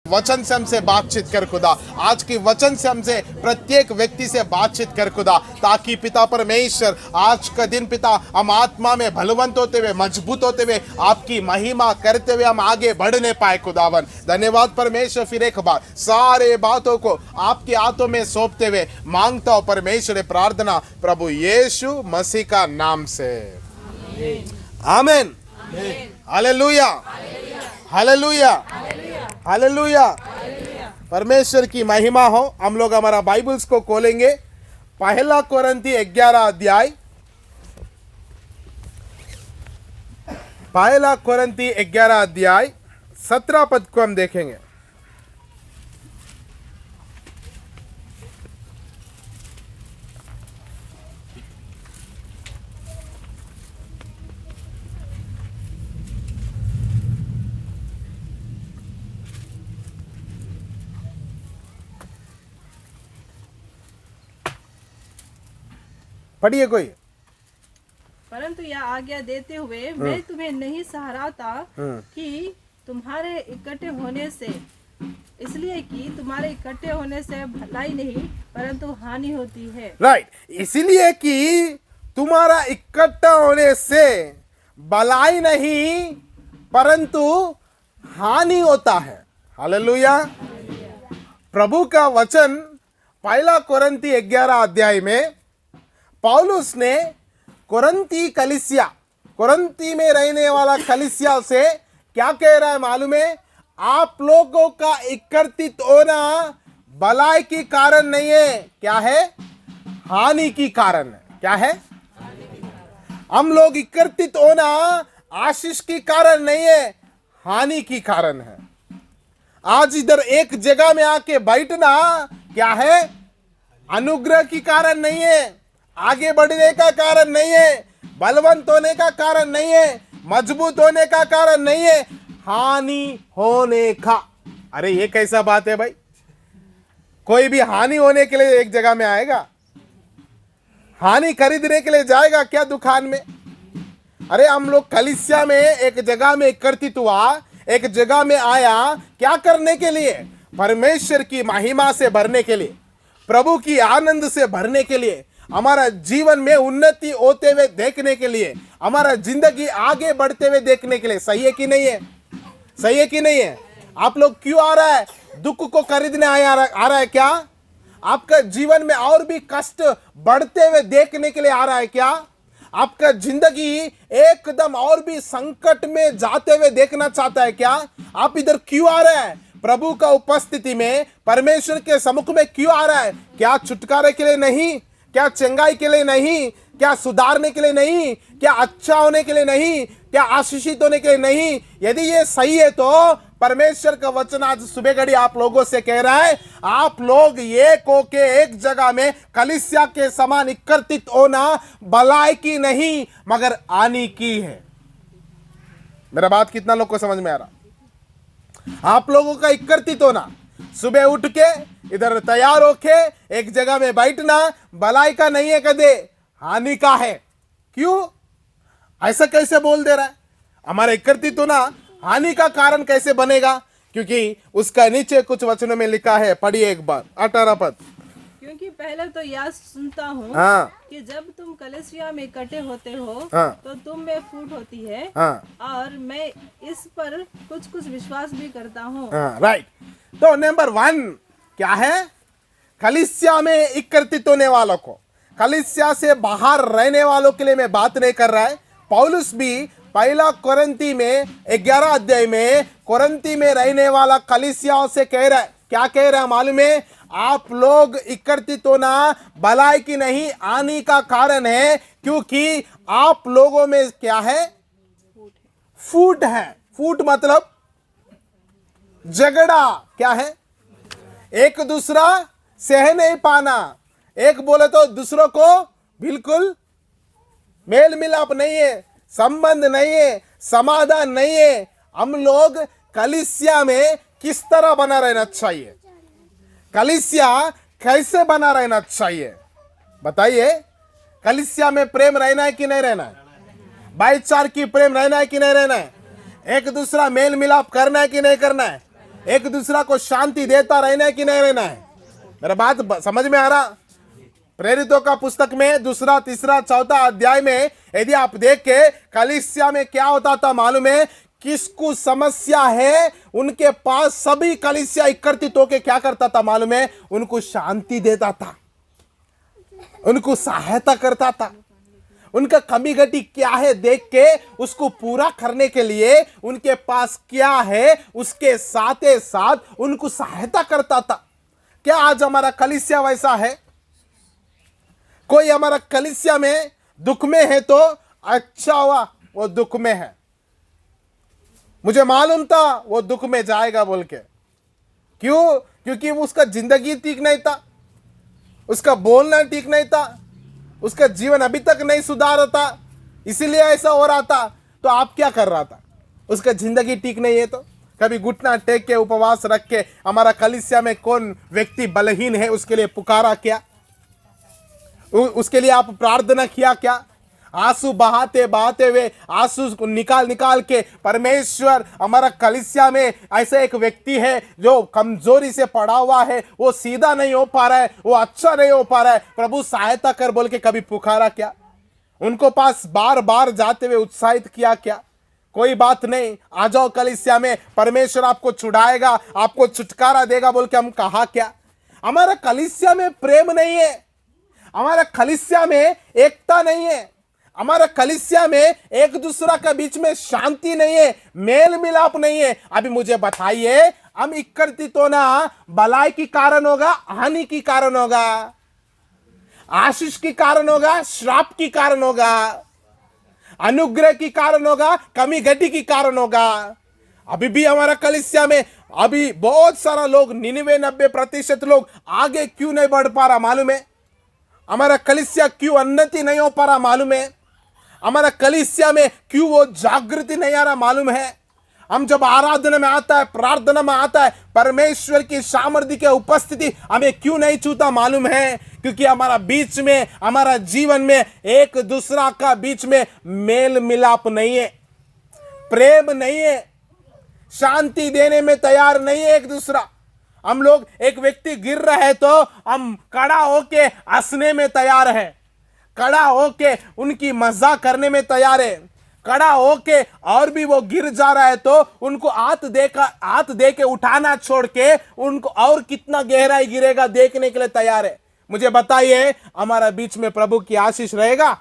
वचन से हमसे बातचीत कर खुदा, आज की वचन से हमसे प्रत्येक व्यक्ति से बातचीत कर खुदा, ताकि पिता परमेश्वर आज का दिन पिता हम आत्मा में बलवंत होते हुए, मजबूत होते हुए, आपकी महिमा करते हुए हम आगे बढ़ने पाए खुदावन। धन्यवाद परमेश्वर। फिर एक बार सारे बातों को आपके हाथों में सौंपते हुए मांगता हूं परमेश्वर, प्रार्थना प्रभु यीशु मसीह का नाम से, आमीन। Hallelujah, hallelujah, hallelujah. परमेश्वर की महिमा हो। हम लोग हमारा बाइबल्स को खोलेंगे, पहला कोरिन्थी 11 अध्याय, पहला कोरिन्थी 11 अध्याय 17 पद को हम देखेंगे। पढ़िए कोई। परंतु यह आज्ञा देते हुए मैं तुम्हें नहीं सराहता कि तुम्हारे इकट्ठे होने से, इसलिए कि तुम्हारे इकट्ठे होने से भलाई नहीं परंतु हानि होती है। राइट, इसलिए कि तुम्हारा इकट्ठा होने से भलाई नहीं परंतु हानि होता है। हालेलुया। प्रभु का वचन पहला कोरिन्थी 11 अध्याय में पौलुस ने कोरिन्थी कलीसिया, कोरिन्थी में रहने वाला कलीसिया से क्या कह रहा है मालूम है? आप लोगों का एकत्रित होना भलाई की कारण नहीं है, क्या है? हानि की कारण है। क्या है? हम लोग एकत्रित होना आशीष की कारण नहीं है, हानि की कारण है। आज इधर एक जगह में आके बैठना क्या है? अनुग्रह की कारण नहीं है, आगे बढ़ने का कारण नहीं है, बलवंत होने का कारण नहीं है, मजबूत होने का कारण नहीं है, हानि होने का। अरे ये कैसा बात है भाई? कोई भी हानि होने के लिए एक जगह में आएगा? हानि खरीदने के लिए जाएगा क्या दुकान में? अरे हम लोग कलीसिया में एक जगह में एकत्रित हुआ, एक जगह में आया, क्या करने के लिए? परमेश्वर की महिमा से भरने के लिए, प्रभु की आनंद से भरने के लिए, हमारा जीवन में उन्नति होते हुए देखने के लिए, हमारा जिंदगी आगे बढ़ते हुए देखने के लिए। सही है कि नहीं है? सही है कि नहीं है? आप लोग क्यों आ रहा है? दुख को खरीदने आ रहा है क्या? आपका जीवन में और भी कष्ट बढ़ते हुए देखने के लिए आ रहा है क्या? आपका जिंदगी एकदम और भी संकट में जाते हुए देखना चाहता है क्या? आप इधर क्यों आ रहे हैं? प्रभु का उपस्थिति में, परमेश्वर के सम्मुख में क्यों आ रहा है? क्या छुटकारे के लिए नहीं? क्या चंगाई के लिए नहीं? क्या सुधारने के लिए नहीं? क्या अच्छा होने के लिए नहीं? क्या आशीषित होने के लिए नहीं? यदि ये सही है तो परमेश्वर का वचन आज सुबह घड़ी आप लोगों से कह रहा है, आप लोग एक होके एक जगह में कलीसिया के समान एकत्रित होना भलाई की नहीं मगर हानि की है। मेरा बात कितना लोग को समझ में आ रहा? आप लोगों का एकत्रित होना, सुबह उठ के इधर तैयार होके एक जगह में बैठना भलाई का नहीं है, कदे हानि का है। क्यों ऐसा कैसे बोल दे रहा है? हमारा एकत्रित होना हानि का कारण कैसे बनेगा? क्योंकि उसका नीचे कुछ वचनों में लिखा है, पढ़िए एक बार 18 पद। क्योंकि पहले तो यह सुनता हूँ कि जब तुम कलीसिया में इकट्ठे होते हो तो तुम में फूट होती है, और मैं इस पर कुछ विश्वास भी करता हूँ। राइट। तो नंबर 1 क्या है? कलीसिया में एकत्रित होने वालों को, कलीसिया से बाहर रहने वालों के लिए मैं बात नहीं कर रहा है। पौलुस भी पहला कोरिन्थी में 11 अध्याय में कोरिन्थी में रहने वाला कलीसियाओं से कह रहा है, क्या कह रहा है मालूम है? आप लोग एकत्रित होना भलाई की नहीं हानि का कारण है, क्योंकि आप लोगों में क्या है? फूट है। फूट मतलब झगड़ा। क्या है? एक दूसरा सह नहीं पाना, एक बोले तो दूसरों को बिल्कुल मेल मिलाप नहीं है, संबंध नहीं है, समाधान नहीं है। हम लोग कलीसिया में किस तरह बना रहना चाहिए? कलीसिया कैसे बना रहना चाहिए बताइए? कलीसिया में प्रेम रहना है कि नहीं रहना है? भाईचार की प्रेम रहना है कि नहीं रहना है? एक दूसरा मेल मिलाप करना है कि नहीं करना है? एक दूसरा को शांति देता रहना है कि नहीं रहना है? मेरा बात समझ में आ रहा? प्रेरितों का पुस्तक में 2, 3, 4 अध्याय में यदि आप देख के कलीसिया में क्या होता था मालूम है? किसको समस्या है उनके पास सभी कलीसिया एकत्रित होकर क्या करता था मालूम है? उनको शांति देता था, उनको सहायता करता था। उनका कमी घटी क्या है देख के उसको पूरा करने के लिए उनके पास क्या है उसके साथ साथ उनको सहायता करता था। क्या आज हमारा कलीसिया वैसा है? कोई हमारा कलीसिया में दुख में है तो अच्छा हुआ वो दुख में है, मुझे मालूम था वो दुख में जाएगा बोल के। क्यों? क्योंकि उसका जिंदगी ठीक नहीं था, उसका बोलना ठीक नहीं था, उसका जीवन अभी तक नहीं सुधारा था, इसीलिए ऐसा हो रहा था। तो आप क्या कर रहा था? उसका जिंदगी ठीक नहीं है तो कभी घुटना टेक के उपवास रख के हमारा कलीसिया में कौन व्यक्ति बलहीन है उसके लिए पुकारा क्या? उसके लिए आप प्रार्थना किया क्या? आंसू बहाते बहाते हुए आंसू को निकाल के परमेश्वर हमारा कलीसिया में ऐसा एक व्यक्ति है जो कमजोरी से पड़ा हुआ है, वो सीधा नहीं हो पा रहा है, वो अच्छा नहीं हो पा रहा है, प्रभु सहायता कर बोल के कभी पुकारा क्या? उनको पास बार बार जाते हुए उत्साहित किया क्या? कोई बात नहीं, आ जाओ कलीसिया में, परमेश्वर आपको छुड़ाएगा, आपको छुटकारा देगा बोल के हम कहा क्या? हमारा कलीसिया में प्रेम नहीं है, हमारा कलीसिया में एकता नहीं है, हमारा कलीसिया में एक दूसरा के बीच में शांति नहीं है, मेल मिलाप नहीं है। अभी मुझे बताइए, हम एकत्रित होना भलाई की कारण होगा, हानि की कारण होगा, आशीष की कारण होगा, श्राप की कारण होगा, अनुग्रह की कारण होगा, कमी घटी की कारण होगा? अभी भी हमारा कलीसिया में अभी बहुत सारा लोग 99-90% लोग आगे क्यों नहीं बढ़ पा रहा मालूम है? हमारा कलीसिया क्यों उन्नति नहीं हो पा रहा मालूम है? हमारा कलीसिया में क्यों वो जागृति नहीं आ रहा मालूम है? हम जब आराधना में आता है, प्रार्थना में आता है, परमेश्वर की सामर्थ्य के उपस्थिति हमें क्यों नहीं छूता मालूम है? क्योंकि हमारा बीच में, हमारा जीवन में एक दूसरा का बीच में मेल मिलाप नहीं है, प्रेम नहीं है, शांति देने में तैयार नहीं है एक दूसरा। हम लोग एक व्यक्ति गिर रहा है तो हम खड़ा होके हंसने में तैयार है, खड़ा होके उनकी मजाक करने में तैयार है, खड़ा होके और भी वो गिर जा रहा है तो उनको हाथ दे के उठाना छोड़ के उनको और कितना गहराई गिरेगा देखने के लिए तैयार है। मुझे बताइए, हमारा बीच में प्रभु की आशीष रहेगा?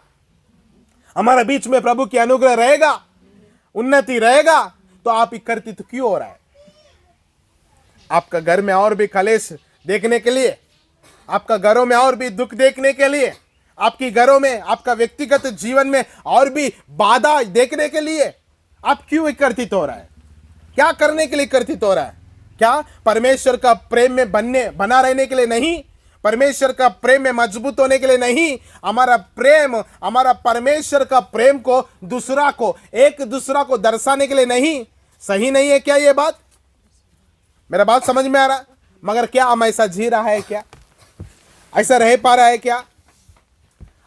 हमारा बीच में प्रभु की अनुग्रह रहेगा, उन्नति रहेगा? तो आप एकत्रित क्यों हो रहा है? आपका घर में और भी कलेश देखने के लिए, आपका घरों में और भी दुख देखने के लिए, आपकी घरों में, आपका व्यक्तिगत जीवन में और भी बाधा देखने के लिए आप क्यों एकत्रित हो रहा है? क्या करने के लिए एकत्रित हो रहा है? क्या परमेश्वर का प्रेम में बना रहने के लिए नहीं? परमेश्वर का प्रेम में मजबूत होने के लिए नहीं? हमारा प्रेम, हमारा परमेश्वर का प्रेम को एक दूसरा को दर्शाने के लिए नहीं? सही नहीं है क्या ये बात? मेरा बात समझ में आ रहा? मगर क्या हम ऐसा जी रहा है? क्या ऐसा रह पा रहा है? क्या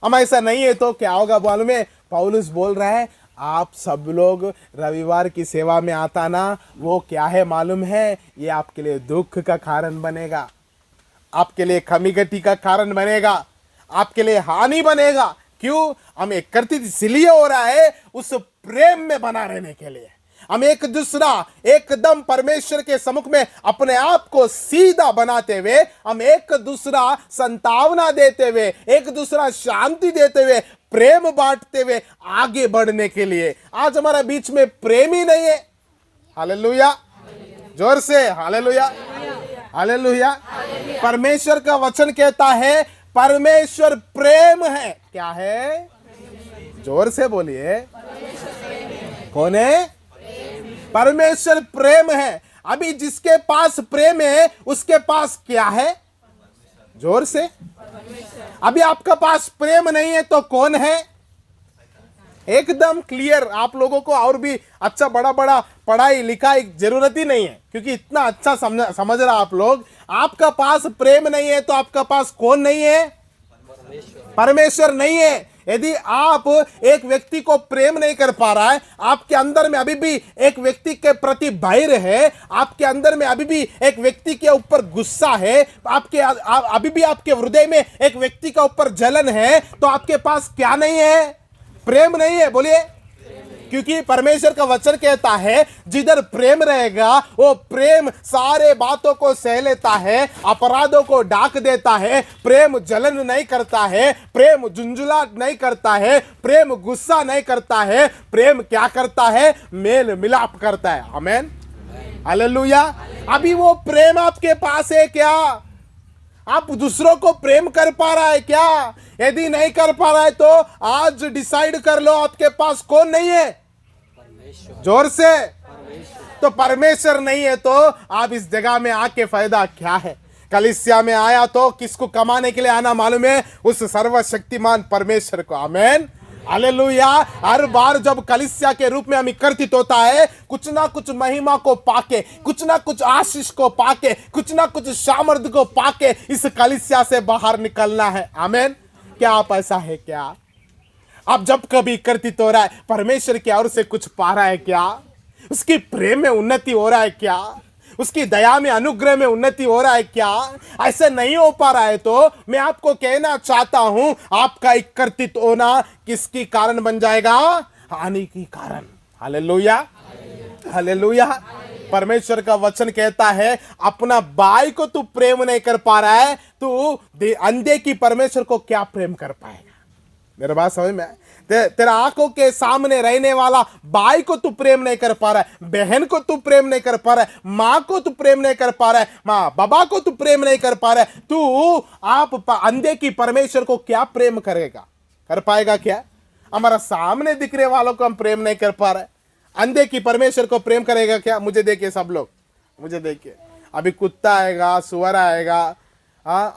हम ऐसा नहीं है तो क्या होगा मालूम है? पौलुस बोल रहा है, आप सब लोग रविवार की सेवा में आता ना, वो क्या है मालूम है? ये आपके लिए दुख का कारण बनेगा, आपके लिए कमी घटी का कारण बनेगा, आपके लिए हानि बनेगा। क्यों? हम एकत्रित इसलिए हो रहा है उस प्रेम में बना रहने के लिए। हम एक दूसरा एकदम परमेश्वर के सम्मुख में अपने आप को सीधा बनाते हुए, हम एक दूसरा संतावना देते हुए, एक दूसरा शांति देते हुए, प्रेम बांटते हुए आगे बढ़ने के लिए। आज हमारा बीच में प्रेम ही नहीं है। हालेलुया, जोर से हालेलुया, हालेलुया। परमेश्वर का वचन कहता है परमेश्वर प्रेम है। क्या है? जोर से बोलिए, कौन है? परमेश्वर प्रेम है। अभी जिसके पास प्रेम है उसके पास क्या है? जोर से। अभी आपका पास प्रेम नहीं है तो कौन है? एकदम क्लियर। आप लोगों को और भी अच्छा बड़ा बड़ा पढ़ाई लिखाई जरूरत ही नहीं है, क्योंकि इतना अच्छा समझ रहा आप लोग। आपका पास प्रेम नहीं है तो आपका पास कौन नहीं है? परमेश्वर नहीं है। यदि आप एक व्यक्ति को प्रेम नहीं कर पा रहा है, आपके अंदर में अभी भी एक व्यक्ति के प्रति भय है, आपके अंदर में अभी भी एक व्यक्ति के ऊपर गुस्सा है, अभी भी आपके हृदय में एक व्यक्ति का ऊपर जलन है, तो आपके पास क्या नहीं है? प्रेम नहीं है। बोलिए। क्योंकि परमेश्वर का वचन कहता है जिधर प्रेम रहेगा वो प्रेम सारे बातों को सह लेता है, अपराधों को ढाक देता है, प्रेम जलन नहीं करता है, प्रेम झुंझुलाहट नहीं करता है, प्रेम गुस्सा नहीं करता है, प्रेम क्या करता है? मेल मिलाप करता है। आमीन, हालेलुया। अभी वो प्रेम आपके पास है क्या? आप दूसरों को प्रेम कर पा रहा है क्या? यदि नहीं कर पा रहा है तो आज डिसाइड कर लो आपके पास कौन नहीं है। जोर से। तो परमेश्वर नहीं है तो आप इस जगह में आके फायदा क्या है? कलीसिया में आया तो किसको कमाने के लिए आना मालूम है? उस सर्वशक्तिमान परमेश्वर को। आमीन, हालेलुया। हर बार जब कलीसिया के रूप में हम एकत्रित होता है, कुछ ना कुछ महिमा को पाके, कुछ ना कुछ आशीष को पाके, कुछ ना कुछ सामर्थ्य को पाके इस कलीसिया से बाहर निकलना है। आमीन। क्या आप ऐसा है क्या? आप जब कभी एकत्रित हो रहा है, परमेश्वर की ओर से कुछ पा रहा है क्या? उसकी प्रेम में उन्नति हो रहा है क्या? उसकी दया में, अनुग्रह में उन्नति हो रहा है क्या? ऐसे नहीं हो पा रहा है तो मैं आपको कहना चाहता हूं, आपका एकत्रित होना किसकी कारण बन जाएगा? हानि की कारण। Hallelujah, hallelujah. परमेश्वर का वचन कहता है अपना भाई को तू प्रेम नहीं कर पा रहा है, तू अंधे की परमेश्वर को क्या प्रेम कर पाएगा? मेरे बात समझ में? तेरा आंखों के सामने रहने वाला भाई को तू प्रेम नहीं कर पा रहा है, बहन को तू प्रेम नहीं कर पा रहा है, माँ को तू प्रेम नहीं कर पा रहा है, माँ बाबा को तू प्रेम नहीं कर पा रहा है, तू आप अंधे की परमेश्वर को क्या प्रेम करेगा? कर पाएगा क्या? हमारा सामने दिखने वालों को हम प्रेम नहीं कर पा रहे, अंधे की परमेश्वर को प्रेम करेगा क्या? मुझे देखिए सब लोग, मुझे देखिए। अभी कुत्ता आएगा, सुअर आएगा,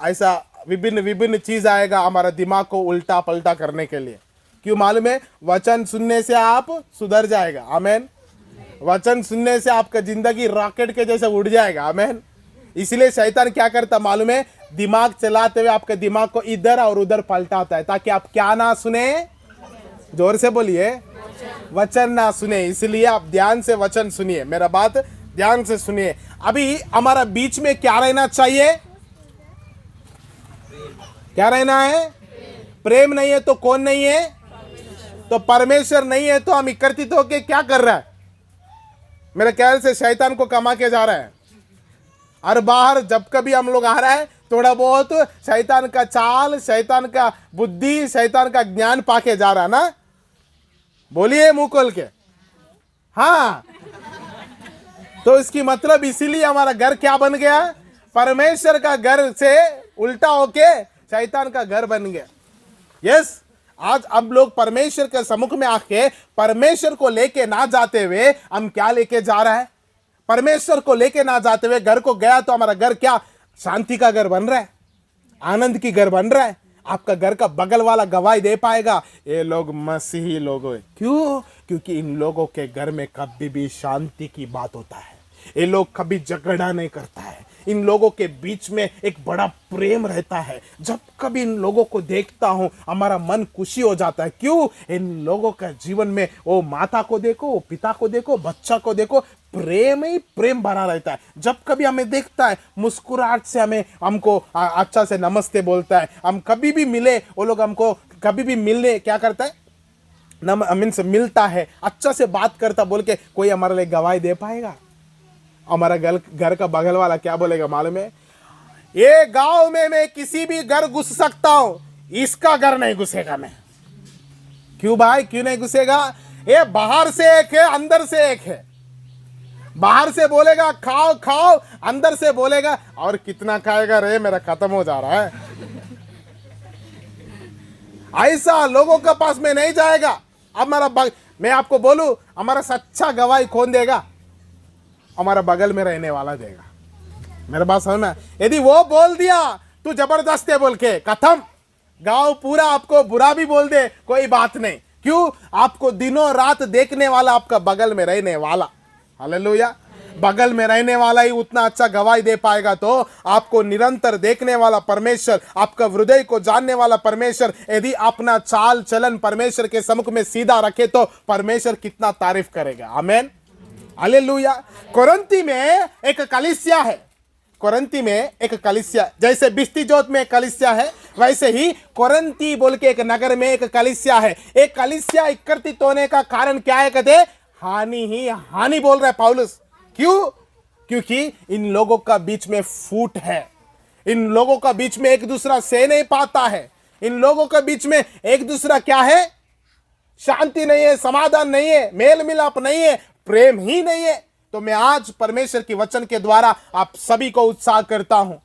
ऐसा विभिन्न विभिन्न चीज आएगा हमारा दिमाग को उल्टा पलटा करने के लिए। क्यों मालूम है? वचन सुनने से आप सुधर जाएगा। आमीन। वचन सुनने से आपका जिंदगी रॉकेट के जैसे उड़ जाएगा। आमीन। इसलिए शैतान क्या करता मालूम है? दिमाग चलाते हुए आपके दिमाग को इधर और उधर पलटाता है ताकि आप क्या ना सुने? जोर से बोलिए, वचन ना सुने। इसलिए आप ध्यान से वचन सुनिए, मेरा बात ध्यान से सुनिए। अभी हमारा बीच में क्या रहना चाहिए? क्या रहना है? प्रेम नहीं है तो कौन नहीं है? तो परमेश्वर नहीं है तो हम एकत्रित होके क्या कर रहा है? मेरे ख्याल से शैतान को कमा के जा रहा है। और बाहर जब कभी हम लोग आ रहा है, थोड़ा बहुत शैतान का चाल, शैतान का बुद्धि, शैतान का ज्ञान पाके जा रहा ना। बोलिए मुंह खोल के। हाँ, तो इसकी मतलब इसीलिए हमारा घर क्या बन गया? परमेश्वर का घर से उल्टा होके शैतान का घर बन गया। यस, आज अब लोग परमेश्वर के सम्मुख में आके परमेश्वर को लेके ना जाते हुए हम क्या लेके जा रहा है? परमेश्वर को लेके ना जाते हुए घर को गया तो हमारा घर क्या शांति का घर बन रहा है, आनंद की घर बन रहा है। आपका घर का बगल वाला गवाही दे पाएगा ये लोग मसीही लोग हैं। क्यों? क्योंकि इन लोगों के घर में कभी भी शांति की बात होता है, ये लोग कभी झगड़ा नहीं करता है, इन लोगों के बीच में एक बड़ा प्रेम रहता है। जब कभी इन लोगों को देखता हूं हमारा मन खुशी हो जाता है। क्यों? इन लोगों का जीवन में वो माता को देखो, वो पिता को देखो, बच्चा को देखो, प्रेम ही प्रेम भरा रहता है। जब कभी हमें देखता है मुस्कुराहट से हमको अच्छा से नमस्ते बोलता है। हम कभी भी मिले वो लोग हमको कभी भी मिलने क्या करता है? मीन्स मिलता है, अच्छा से बात करता बोल के कोई हमारे लिए गवाही दे पाएगा? हमारा घर का बगल वाला क्या बोलेगा मालूम है? ये गांव में मैं किसी भी घर घुस सकता हूं, इसका घर नहीं घुसेगा मैं। क्यों भाई, क्यों नहीं घुसेगा? ये बाहर से एक है, अंदर से एक है। बाहर से बोलेगा खाओ खाओ, अंदर से बोलेगा और कितना खाएगा रे, मेरा खत्म हो जा रहा है। ऐसा लोगों के पास में नहीं जाएगा। अब मैं आपको बोलूं, हमारा सच्चा गवाही कौन देगा? हमारा बगल में रहने वाला देगा। मेरे बात समझ में? यदि वो बोल दिया तू जबरदस्त है बोल के खत्म, गांव पूरा आपको बुरा भी बोल दे कोई बात नहीं। क्यों? आपको दिनों रात देखने वाला आपका बगल में रहने वाला। हालेलुया। बगल में रहने वाला ही उतना अच्छा गवाही दे पाएगा तो आपको निरंतर देखने वाला परमेश्वर, आपका हृदय को जानने वाला परमेश्वर यदि अपना चाल चलन परमेश्वर के सम्मुख में सीधा रखे तो परमेश्वर कितना तारीफ करेगा। आमेन, हालेलुया। कोरिन्थी में एक कलीसिया है, कोरिन्थी में एक कलीसिया, जैसे बिस्ती जोत में एक कलीसिया है वैसे ही कोरिन्थी बोल के एक नगर में एक कलीसिया है। एक कलीसिया एकत्रित होने का कारण क्या है? कहते हानि ही हानि बोल रहा है पौलुस। क्यों? क्योंकि इन लोगों का बीच में फूट है, इन लोगों का बीच में एक दूसरा सह नहीं पाता है, इन लोगों के बीच में एक दूसरा क्या है? शांति नहीं है, समाधान नहीं है, मेल मिलाप नहीं है, प्रेम ही नहीं है। तो मैं आज परमेश्वर के वचन के द्वारा आप सभी को उत्साह करता हूं,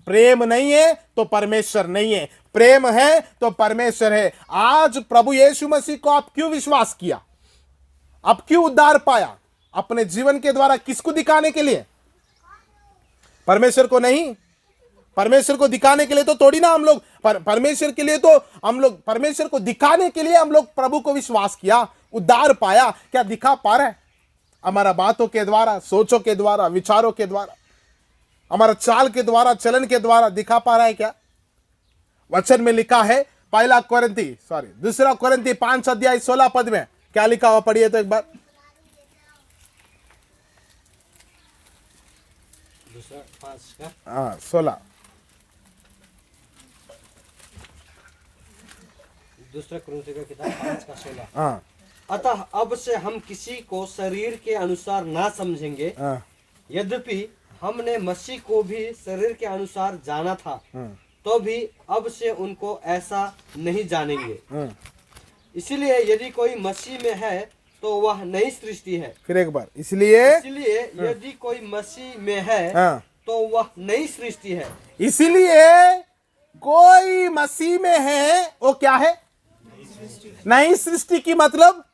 प्रेम नहीं है तो परमेश्वर नहीं है, प्रेम है तो परमेश्वर है। आज प्रभु यीशु मसीह को आप क्यों विश्वास किया? आप क्यों उद्धार पाया? अपने जीवन के द्वारा किसको दिखाने के लिए? परमेश्वर को नहीं। परमेश्वर को दिखाने के लिए तो थोड़ी ना हम लोग, परमेश्वर के लिए तो हम लोग, परमेश्वर को दिखाने के लिए हम लोग प्रभु को विश्वास किया, उद्धार पाया। क्या दिखा पा रहा है? हमारा बातों के द्वारा, सोचों के द्वारा, विचारों के द्वारा, हमारा चाल के द्वारा, चलन के द्वारा दिखा पा रहा है क्या? वचन में लिखा है दूसरा कोरिन्थी 5 अध्याय 16 पद में क्या लिखा हुआ? पढ़िए तो एक बार। दूसरा 5 का 16। दूसरा कुरिन्थियों का किताब 5 का 16। हाँ अतः अब से हम किसी को शरीर के अनुसार ना समझेंगे, हाँ यद्यपि हमने मसीह को भी शरीर के अनुसार जाना था, तो भी अब से उनको ऐसा नहीं जानेंगे। इसलिए यदि कोई मसीह में है तो वह नई सृष्टि है। फिर एक बार, इसलिए यदि कोई मसीह में है हाँ, तो वह नई सृष्टि है। इसलिए कोई मसीह में है वो क्या है? नई सृष्टि की मतलब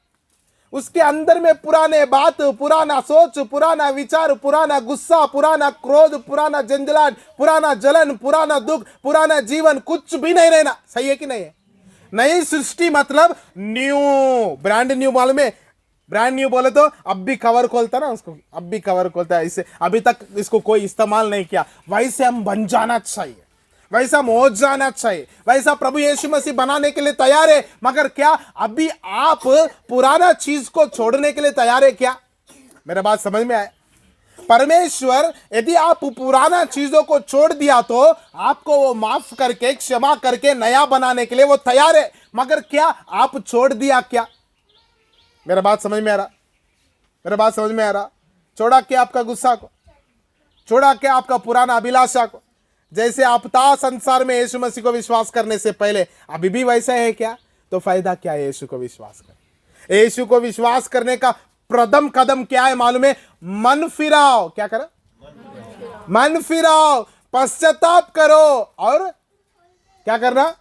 उसके अंदर में पुराने बात, पुराना सोच, पुराना विचार, पुराना गुस्सा, पुराना क्रोध, पुराना जंजलाट, पुराना जलन, पुराना दुख, पुराना जीवन कुछ भी नहीं रहना। सही है कि नहीं है? नई सृष्टि मतलब न्यू, ब्रांड न्यू। मालूम है? ब्रांड न्यू बोले तो अब भी कवर खोलता ना उसको, अब भी कवर खोलता है, इसे अभी तक इसको कोई इस्तेमाल नहीं किया, वैसे हम बन जाना चाहिए, वैसा हम हो जाना चाहिए, वैसा प्रभु यीशु मसीह बनाने के लिए तैयार है। मगर क्या अभी आप पुराना चीज को छोड़ने के लिए तैयार है क्या? मेरा बात समझ में आए? परमेश्वर यदि आप पुराना चीजों को छोड़ दिया तो आपको वो माफ करके, क्षमा करके नया बनाने के लिए वो तैयार है। मगर क्या आप छोड़ दिया क्या? मेरा बात समझ में आ रहा? मेरा बात समझ में आ रहा? छोड़ा क्या आपका गुस्सा को? छोड़ा क्या आपका पुराना अभिलाषा को? जैसे आप था संसार में यीशु मसीह को विश्वास करने से पहले, अभी भी वैसा है क्या? तो फायदा क्या है यीशु को विश्वास कर? यीशु को विश्वास करने का प्रथम कदम क्या है मालूम है? मन फिराओ। क्या करो? मन फिराओ, पश्चाताप करो और क्या करना?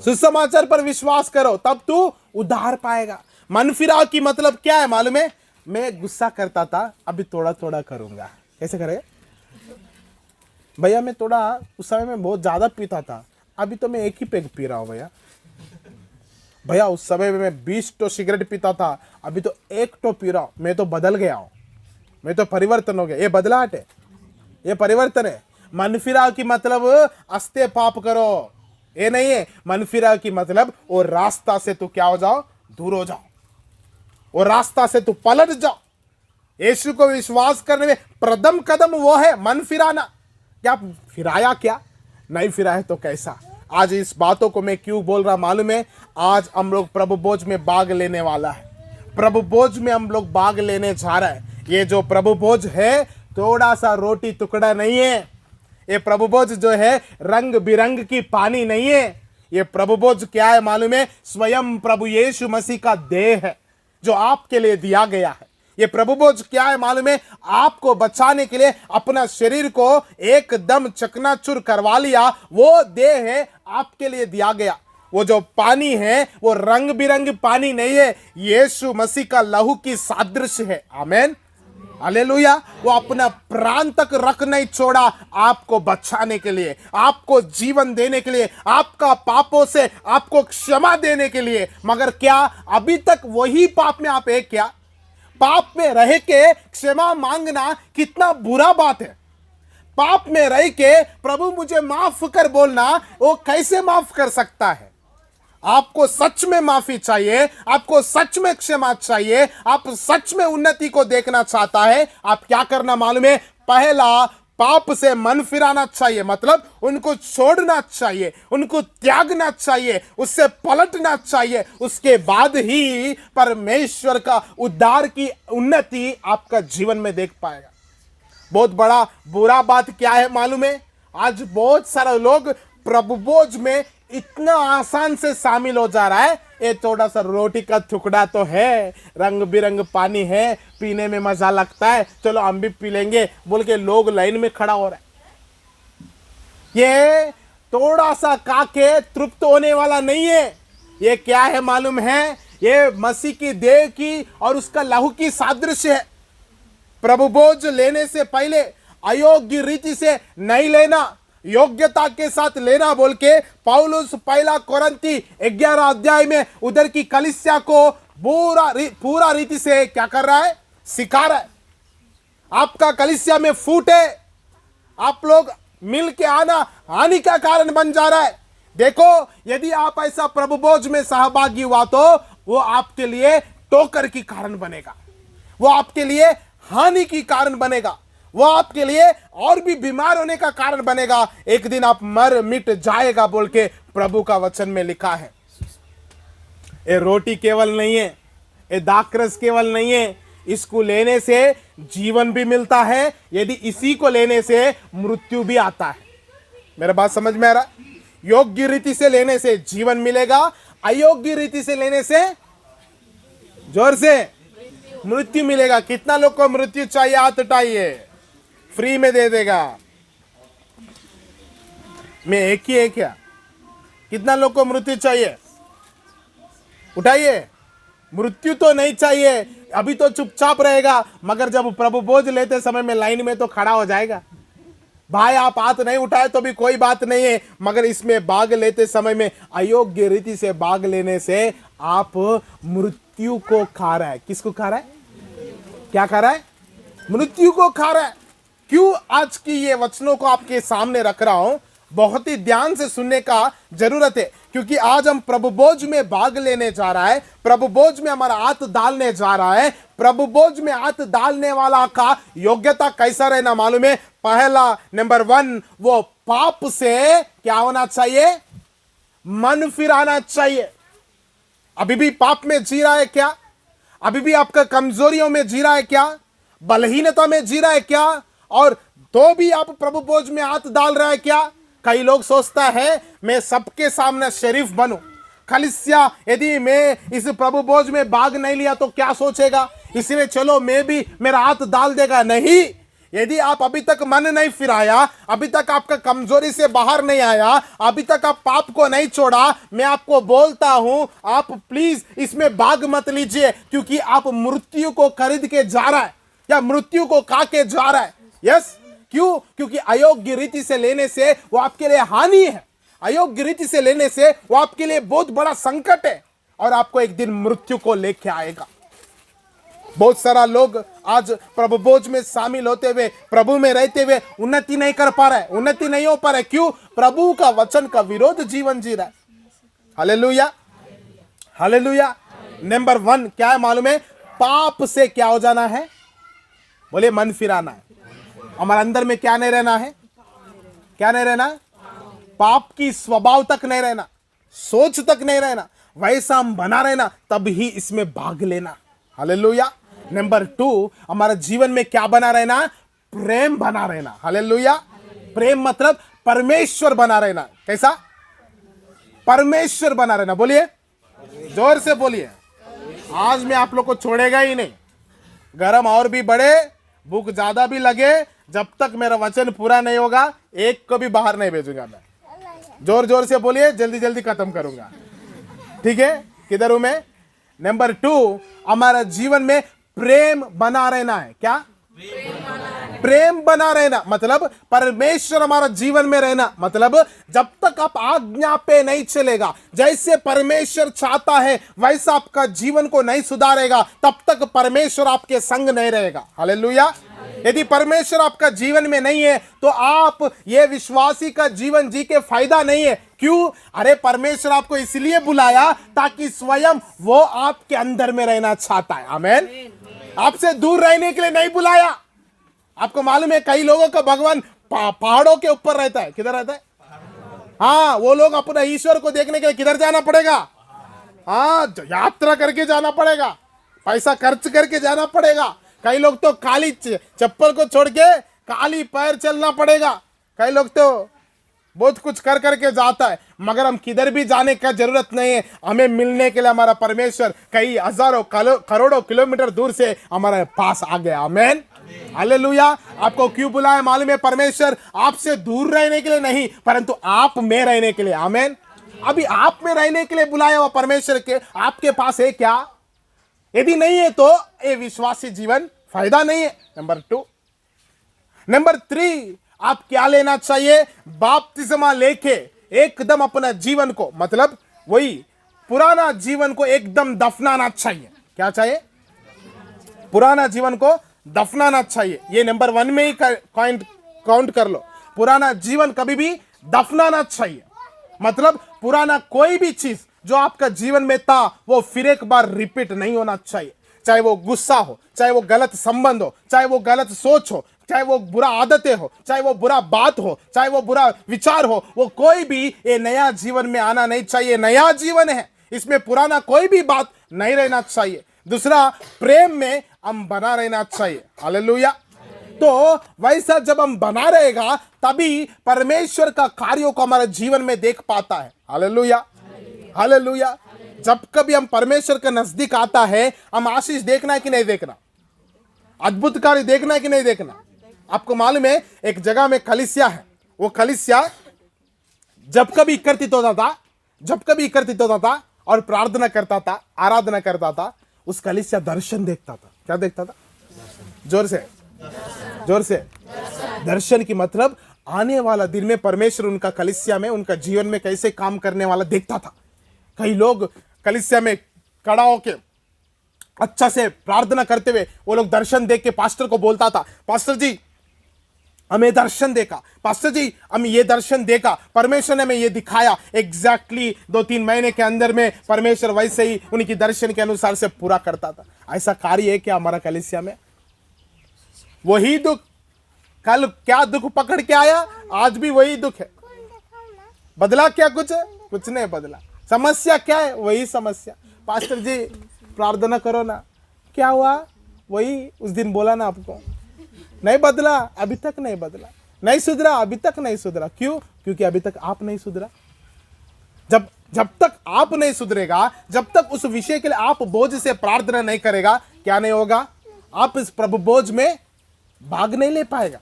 सुसमाचार पर विश्वास करो, तब तू उद्धार पाएगा। मन फिराओ की मतलब क्या है मालूम है? मैं गुस्सा करता था, अभी थोड़ा थोड़ा करूंगा। कैसे करेगा भैया? मैं थोड़ा उस समय में बहुत ज्यादा पीता था, अभी तो मैं एक ही पेग पी रहा हूं भैया। भैया उस समय में मैं 20 टो सिगरेट पीता था, अभी तो 1 टो पी रहा हूं। मैं तो बदल गया हूं, मैं तो परिवर्तन हो गया। ये बदलाहट है, ये परिवर्तन है। मन फिराव की मतलब अस्ते पाप करो, ये नहीं है। मन फिराव की मतलब वो रास्ता से तू क्या हो जाओ? दूर हो जाओ, वो रास्ता से तू पलट जाओ। यीशु को विश्वास करने में प्रथम कदम वो है मन फिराना। क्या फिराया? क्या नहीं फिराया तो कैसा? आज इस बातों को मैं क्यों बोल रहा मालूम है? आज हम लोग प्रभु भोज में भाग लेने वाला है, प्रभु भोज में हम लोग भाग लेने जा रहे हैं। ये जो प्रभु भोज है थोड़ा सा रोटी टुकड़ा नहीं है, ये प्रभु भोज जो है रंग बिरंग की पानी नहीं है। ये प्रभु भोज क्या है मालूम है? स्वयं प्रभु यीशु मसीह का देह है जो आपके लिए दिया गया है। ये प्रभु भोज क्या है मालूम है? आपको बचाने के लिए अपना शरीर को एकदम चकनाचूर करवा लिया, वो देह है आपके लिए दिया गया। वो जो पानी है वो रंग बिरंग पानी नहीं है, यीशु मसीह का लहू की सादृश्य है। आमेन, हालेलुया। वो अपना प्राण तक रख नहीं छोड़ा आपको बचाने के लिए, आपको जीवन देने के लिए, आपका पापों से आपको क्षमा देने के लिए। मगर क्या अभी तक वही पाप में आप है क्या? पाप में रह के क्षमा मांगना कितना बुरा बात है। पाप में रह के प्रभु मुझे माफ कर बोलना, वो कैसे माफ कर सकता है? आपको सच में माफी चाहिए, आपको सच में क्षमा चाहिए, आप सच में उन्नति को देखना चाहता है, आप क्या करना मालूम है? पहला, पाप से मन फिराना चाहिए, मतलब उनको छोड़ना चाहिए, उनको त्यागना चाहिए, उससे पलटना चाहिए। उसके बाद ही परमेश्वर का उद्धार की उन्नति आपका जीवन में देख पाएगा। बहुत बड़ा बुरा बात क्या है मालूम है? आज बहुत सारे लोग प्रभु भोज में इतना आसान से शामिल हो जा रहा है। ये थोड़ा सा रोटी का टुकड़ा तो है, रंग बिरंग पानी है, पीने में मजा लगता है, चलो हम भी पी लेंगे बोल के लोग लाइन में खड़ा हो रहा है। ये थोड़ा सा काके तृप्त होने वाला नहीं है। ये क्या है मालूम है? ये मसीह की देह की और उसका लहू की सादृश्य है। प्रभु भोज लेने से पहले अयोग्य रीति से नहीं लेना, योग्यता के साथ लेना बोल के पौलुस पहला कोरिन्थी 11 अध्याय में उधर की कलीसिया को पूरा रीति से क्या कर रहा है? सिखा रहा है। आपका कलीसिया में फूट है, आप लोग मिल के आना हानि का कारण बन जा रहा है। देखो, यदि आप ऐसा प्रभु भोज में सहभागी हुआ तो वो आपके लिए टोकर की कारण बनेगा, वो आपके लिए हानि की कारण बनेगा, वो आपके लिए और भी बीमार होने का कारण बनेगा। एक दिन आप मर मिट जाएगा बोल के प्रभु का वचन में लिखा है। ये रोटी केवल नहीं है, ये दाखरस केवल नहीं है, इसको लेने से जीवन भी मिलता है, यदि इसी को लेने से मृत्यु भी आता है। मेरा बात समझ में आ रहा? योग्य रीति से लेने से जीवन मिलेगा, अयोग्य रीति से लेने से जोर से मृत्यु मिलेगा। कितना लोग को मृत्यु चाहिए? हाथ उठाइए, फ्री में दे देगा। मैं एक ही है क्या? कितना लोग को मृत्यु चाहिए? उठाइए। मृत्यु तो नहीं चाहिए, अभी तो चुपचाप रहेगा, मगर जब प्रभु भोज लेते समय में लाइन में तो खड़ा हो जाएगा। भाई आप हाथ नहीं उठाए तो भी कोई बात नहीं है, मगर इसमें भाग लेते समय में अयोग्य रीति से भाग लेने से आप मृत्यु को खा रहा है। किसको खा रहा है? क्या खा रहा है? मृत्यु को खा रहा है। क्यों आज की ये वचनों को आपके सामने रख रहा हूं? बहुत ही ध्यान से सुनने का जरूरत है, क्योंकि आज हम प्रभु भोज में भाग लेने जा रहा है, प्रभु भोज में हमारा हाथ डालने जा रहा है। प्रभु भोज में हाथ डालने वाला का योग्यता कैसा रहना मालूम है? पहला, नंबर 1, वो पाप से क्या होना चाहिए? मन फिराना चाहिए। अभी भी पाप में जी रहा है क्या? अभी भी आपका कमजोरियों में जी रहा है क्या? बलहीनता में जी रहा है क्या? और तो भी आप प्रभु भोज में हाथ डाल रहा है क्या? कई लोग सोचता है मैं सबके सामने शरीफ बनूं, कलीसिया यदि मैं इस प्रभु भोज में भाग नहीं लिया तो क्या सोचेगा, इसलिए चलो मैं भी मेरा हाथ डाल देगा। नहीं, यदि आप अभी तक मन नहीं फिराया, अभी तक आपका कमजोरी से बाहर नहीं आया, अभी तक आप पाप को नहीं छोड़ा, मैं आपको बोलता हूं आप प्लीज इसमें भाग मत लीजिए, क्योंकि आप मृत्यु को खरीद के जा रहा है या मृत्यु को खा के जा रहा है। यस, क्यों? क्योंकि अयोग्य रीति से लेने से वो आपके लिए हानि है, अयोग्य रीति से लेने से वो आपके लिए बहुत बड़ा संकट है और आपको एक दिन मृत्यु को लेके आएगा। बहुत सारा लोग आज प्रभु भोज में शामिल होते हुए, प्रभु में रहते हुए उन्नति नहीं कर पा रहा है, उन्नति नहीं हो पा रहा है। क्यों? प्रभु का वचन का विरोध जीवन जी रहा है। Hallelujah, hallelujah. नंबर 1 क्या है मालूम है? पाप से क्या हो जाना है? बोले मन फिराना है। हमारे अंदर में क्या नहीं रहना है? क्या नहीं रहना? पाप की स्वभाव तक नहीं रहना, सोच तक नहीं रहना, वैसा हम बना रहना, तब ही इसमें भाग लेना। हालेलुया। नंबर 2, हमारे जीवन में क्या बना रहना? प्रेम बना रहना। हालेलुया। प्रेम मतलब परमेश्वर बना रहना। कैसा? परमेश्वर बना रहना। बोलिए, जोर से बोलिए। आज मैं आप लोग को छोड़ेगा ही नहीं, गरम और भी बढ़े, भूख ज्यादा भी लगे, जब तक मेरा वचन पूरा नहीं होगा एक को भी बाहर नहीं भेजूंगा मैं। जोर जोर से बोलिए, जल्दी जल्दी खत्म करूंगा। ठीक है? किधर हूं मैं? नंबर 2, हमारा जीवन में प्रेम बना रहना है। क्या? प्रेम बना रहना। प्रेम बना रहना मतलब परमेश्वर हमारा जीवन में रहना मतलब जब तक आप आज्ञा पे नहीं चलेगा, जैसे परमेश्वर चाहता है वैसा आपका जीवन को नहीं सुधारेगा, तब तक परमेश्वर आपके संग नहीं रहेगा। हालेलुया। यदि परमेश्वर आपका जीवन में नहीं है तो आप ये विश्वासी का जीवन जी के फायदा नहीं है। क्यों? अरे परमेश्वर आपको इसलिए बुलाया ताकि स्वयं वो आपके अंदर में रहना चाहता है। आमीन। आपसे दूर रहने के लिए नहीं बुलाया। आपको मालूम है कई लोगों का भगवान पहाड़ों के ऊपर रहता है। किधर रहता है? हाँ, वो लोग अपने ईश्वर को देखने के लिए किधर जाना पड़ेगा? हाँ, यात्रा करके जाना पड़ेगा, पैसा खर्च करके जाना पड़ेगा। कई लोग तो काली चप्पल को छोड़ के काली पैर चलना पड़ेगा। कई लोग तो बहुत कुछ कर करके जाता है, मगर हम किधर भी जाने का जरूरत नहीं है। हमें मिलने के लिए हमारा परमेश्वर कई हजारों करोड़ों किलोमीटर दूर से हमारे पास आ गया। आमीन। हालेलुया। आपको क्यों बुलाया मालूम है? परमेश्वर आपसे दूर रहने के लिए नहीं, परंतु आप में रहने के लिए। आमीन। अभी आप में रहने के लिए बुलाया हुआ परमेश्वर के आपके पास है क्या? यदि नहीं है तो ये विश्वासी जीवन फायदा नहीं है। नंबर 2। नंबर 3, आप क्या लेना चाहिए? बपतिस्मा लेके एकदम अपना जीवन को मतलब वही पुराना जीवन को एकदम दफनाना चाहिए। क्या चाहिए? पुराना जीवन को दफनाना चाहिए। ये नंबर 1 में ही काउंट कर लो। पुराना जीवन कभी भी दफनाना चाहिए मतलब पुराना कोई भी चीज जो आपका जीवन में था वो फिर एक बार रिपीट नहीं होना चाहिए। चाहे वो गुस्सा हो, चाहे वो गलत संबंध हो, चाहे वो गलत सोच हो, चाहे वो बुरा आदतें हो, चाहे वो बुरा बात हो, चाहे वो बुरा विचार हो, वो कोई भी ये नया जीवन में आना नहीं चाहिए। नया जीवन है, इसमें पुराना कोई भी बात नहीं रहना चाहिए। दूसरा, प्रेम में हम बना रहना चाहिए। हालेलुया। तो वैसा जब हम बना रहेगा तभी परमेश्वर का कार्यों को हमारे जीवन में देख पाता है। हालेलुया। हालेलुया। जब कभी हम परमेश्वर के नजदीक आता है, हम आशीष देखना है कि नहीं देखना, अद्भुत कार्य देखना है कि नहीं देखना। आपको मालूम है एक जगह में कलीसिया है, वो कलीसिया जब कभी एकत्रित होता था और प्रार्थना करता था, आराधना करता था, उस कलीसिया दर्शन देखता था। क्या देखता था? जोर से दर्शन की मतलब आने वाला दिन में परमेश्वर उनका कलीसिया में, उनका जीवन में कैसे काम करने वाला देखता था। कई लोग कलीसिया में खड़ा होके अच्छा से प्रार्थना करते हुए वो लोग दर्शन देख के पास्टर को बोलता था, पास्टर जी हमें दर्शन देखा, पास्टर जी हम ये दर्शन देखा, परमेश्वर ने हमें ये दिखाया। एग्जैक्टली 2-3 महीने के अंदर में परमेश्वर वैसे ही उनकी दर्शन के अनुसार से पूरा करता था। ऐसा कार्य है क्या हमारा कलीसिया में? वही दुख कल क्या दुख पकड़ के आया, आज भी वही दुख है। बदला क्या? कुछ नहीं बदला। समस्या क्या है? वही समस्या। पास्टर जी प्रार्थना करो ना, क्या हुआ? वही उस दिन बोला ना आपको, नहीं बदला, अभी तक नहीं बदला, नहीं सुधरा, अभी तक नहीं सुधरा। क्यों? क्योंकि अभी तक आप नहीं सुधरा। जब तक आप नहीं सुधरेगा, जब तक उस विषय के लिए आप बोझ से प्रार्थना नहीं करेगा, क्या नहीं होगा? आप इस प्रभु बोझ में भाग नहीं ले पाएगा।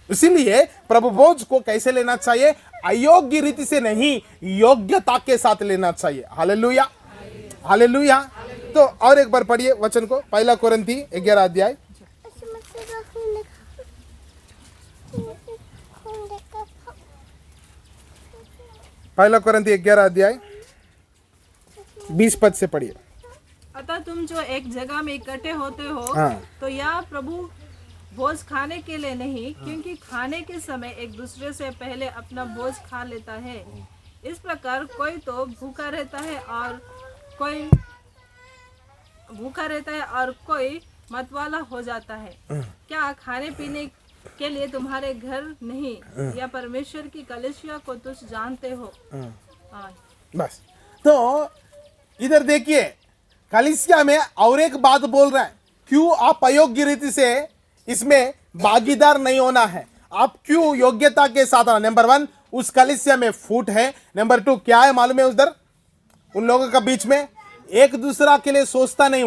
इसीलिए प्रभु बोझ को कैसे लेना चाहिए? अयोग्य रीति से नहीं, योग्यता के साथ लेना चाहिए। हालेलुया। हालेलुया। तो और एक बार पढ़िए वचन को, 1 कोरिन्थी 11 अध्याय। 1 कोरिन्थी 11 अध्याय 20 पद से पढ़िए। अतः तुम जो एक जगह में इकट्ठे होते हो, हाँ। तो यह प्रभु भोज खाने के लिए नहीं, क्योंकि खाने के समय एक दूसरे से पहले अपना भोज खा लेता है। इस प्रकार कोई तो भूखा रहता है और कोई मतवाला हो जाता है। क्या खाने पीने के लिए तुम्हारे घर नहीं या परमेश्वर की कलीसिया को तुम जानते हो? बस। तो इधर देखिए, कलीसिया में और एक बात बोल रहा है, क्यों आप अयोग्य रीति से इसमें भागीदार नहीं होना है, आप क्यों योग्यता के साथ आना। नंबर 1, उस कलीसिया में फूट है। नंबर 2, क्या है मालूम है? उधर उन लोगों का बीच में एक दूसरा के लिए सोचता नहीं।